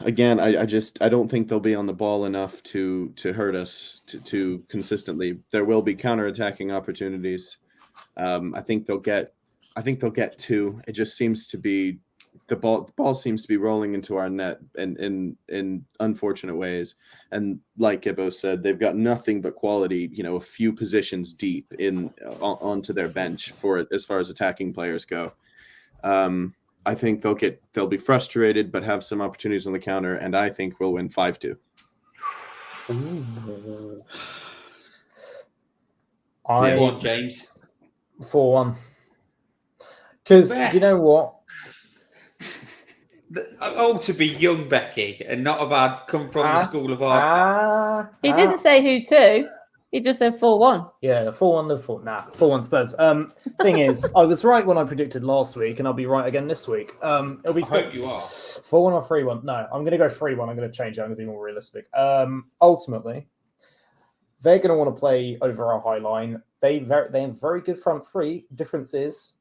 Again, I don't think they'll be on the ball enough to hurt us to consistently. There will be counterattacking opportunities. I think they'll get two. It just seems to be the ball seems to be rolling into our net in unfortunate ways. And like Gibbo said, they've got nothing but quality, a few positions deep onto their bench for it as far as attacking players go. I think they'll be frustrated, but have some opportunities on the counter, and I think we'll win 5-2. 4-1, James. 4-1. Because do you know what? To be young, Becky, and not have come from the school of art. He didn't say who to. He just said 4-1. Yeah, 4-1 Liverpool. 4-1 Spurs. Thing is, I was right when I predicted last week, and I'll be right again this week. It'll be I hope you are. 4-1 or 3-1. No, I'm going to go 3-1. I'm going to change it. I'm going to be more realistic. Ultimately, they're going to want to play over our high line. They have very good front three. Difference is,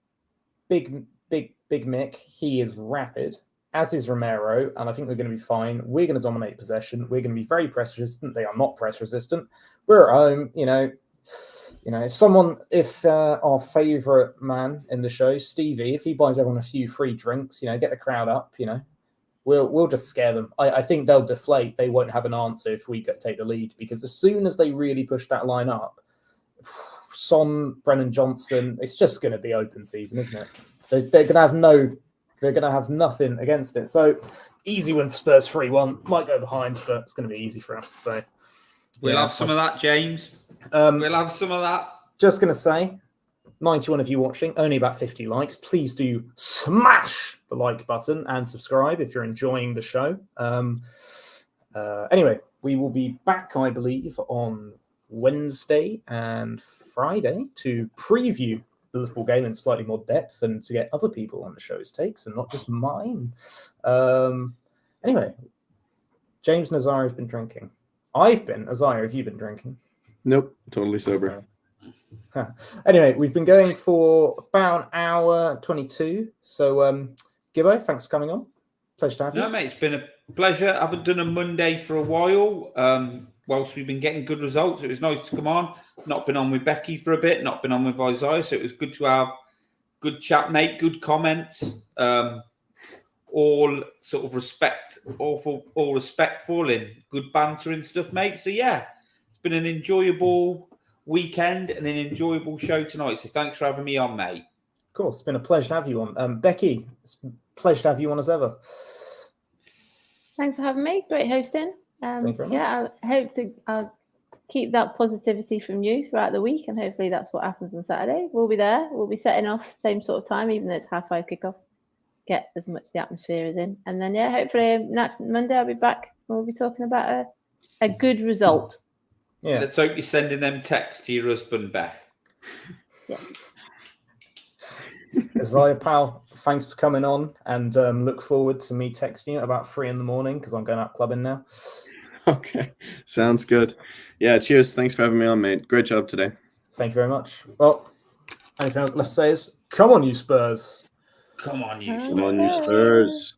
big Mick. He is rapid, as is Romero, and I think we're going to be fine. We're going to dominate possession. We're going to be very press resistant. They are not press resistant. We're at home, if our favourite man in the show, Stevie, if he buys everyone a few free drinks, get the crowd up, we'll just scare them. I think they'll deflate. They won't have an answer if we take the lead, because as soon as they really push that line up, Son, Brennan Johnson, it's just going to be open season, isn't it? They're going to have nothing against it. So easy win for Spurs 3-1. Might go behind, but it's going to be easy for us. So we'll have some of that, James. We'll have some of that. Just going to say, 91 of you watching, only about 50 likes. Please do smash the like button and subscribe if you're enjoying the show. Anyway, we will be back, I believe, on Wednesday and Friday to preview the Liverpool game in slightly more depth and to get other people on the show's takes and not just mine. Anyway, James and Isaiah have been drinking. I've been. Isaiah, have you been drinking? Nope, totally sober. Anyway, we've been going for about an hour 22. So, Gibbo, thanks for coming on. Pleasure to have you. No, mate, it's been a pleasure. I haven't done a Monday for a while. Whilst we've been getting good results, it was nice to come on. Not been on with Becky for a bit, not been on with Isaiah, so it was good to have good chat, mate, good comments, all sort of all respectful and good banter and stuff, mate. So yeah, it's been an enjoyable weekend and an enjoyable show tonight. So thanks for having me on, mate. Of course, it's been a pleasure to have you on. Becky, it's a pleasure to have you on as ever. Thanks for having me. Great hosting. I hope I'll keep that positivity from you throughout the week, and hopefully that's what happens on Saturday. We'll be there. We'll be setting off same sort of time, even though it's 5:30 kickoff. Get as much the atmosphere as in, and then hopefully next Monday I'll be back and we'll be talking about a good result. Yeah. Let's hope you're sending them texts to your husband, Beth. Yeah. Isaiah, pal, thanks for coming on, and look forward to me texting you about 3 a.m. because I'm going out clubbing now. Okay, sounds good. Yeah, cheers. Thanks for having me on, mate. Great job today. Thank you very much. Well, anything else left to say is, come on, you Spurs. Come on, you Spurs. Come on, you Spurs.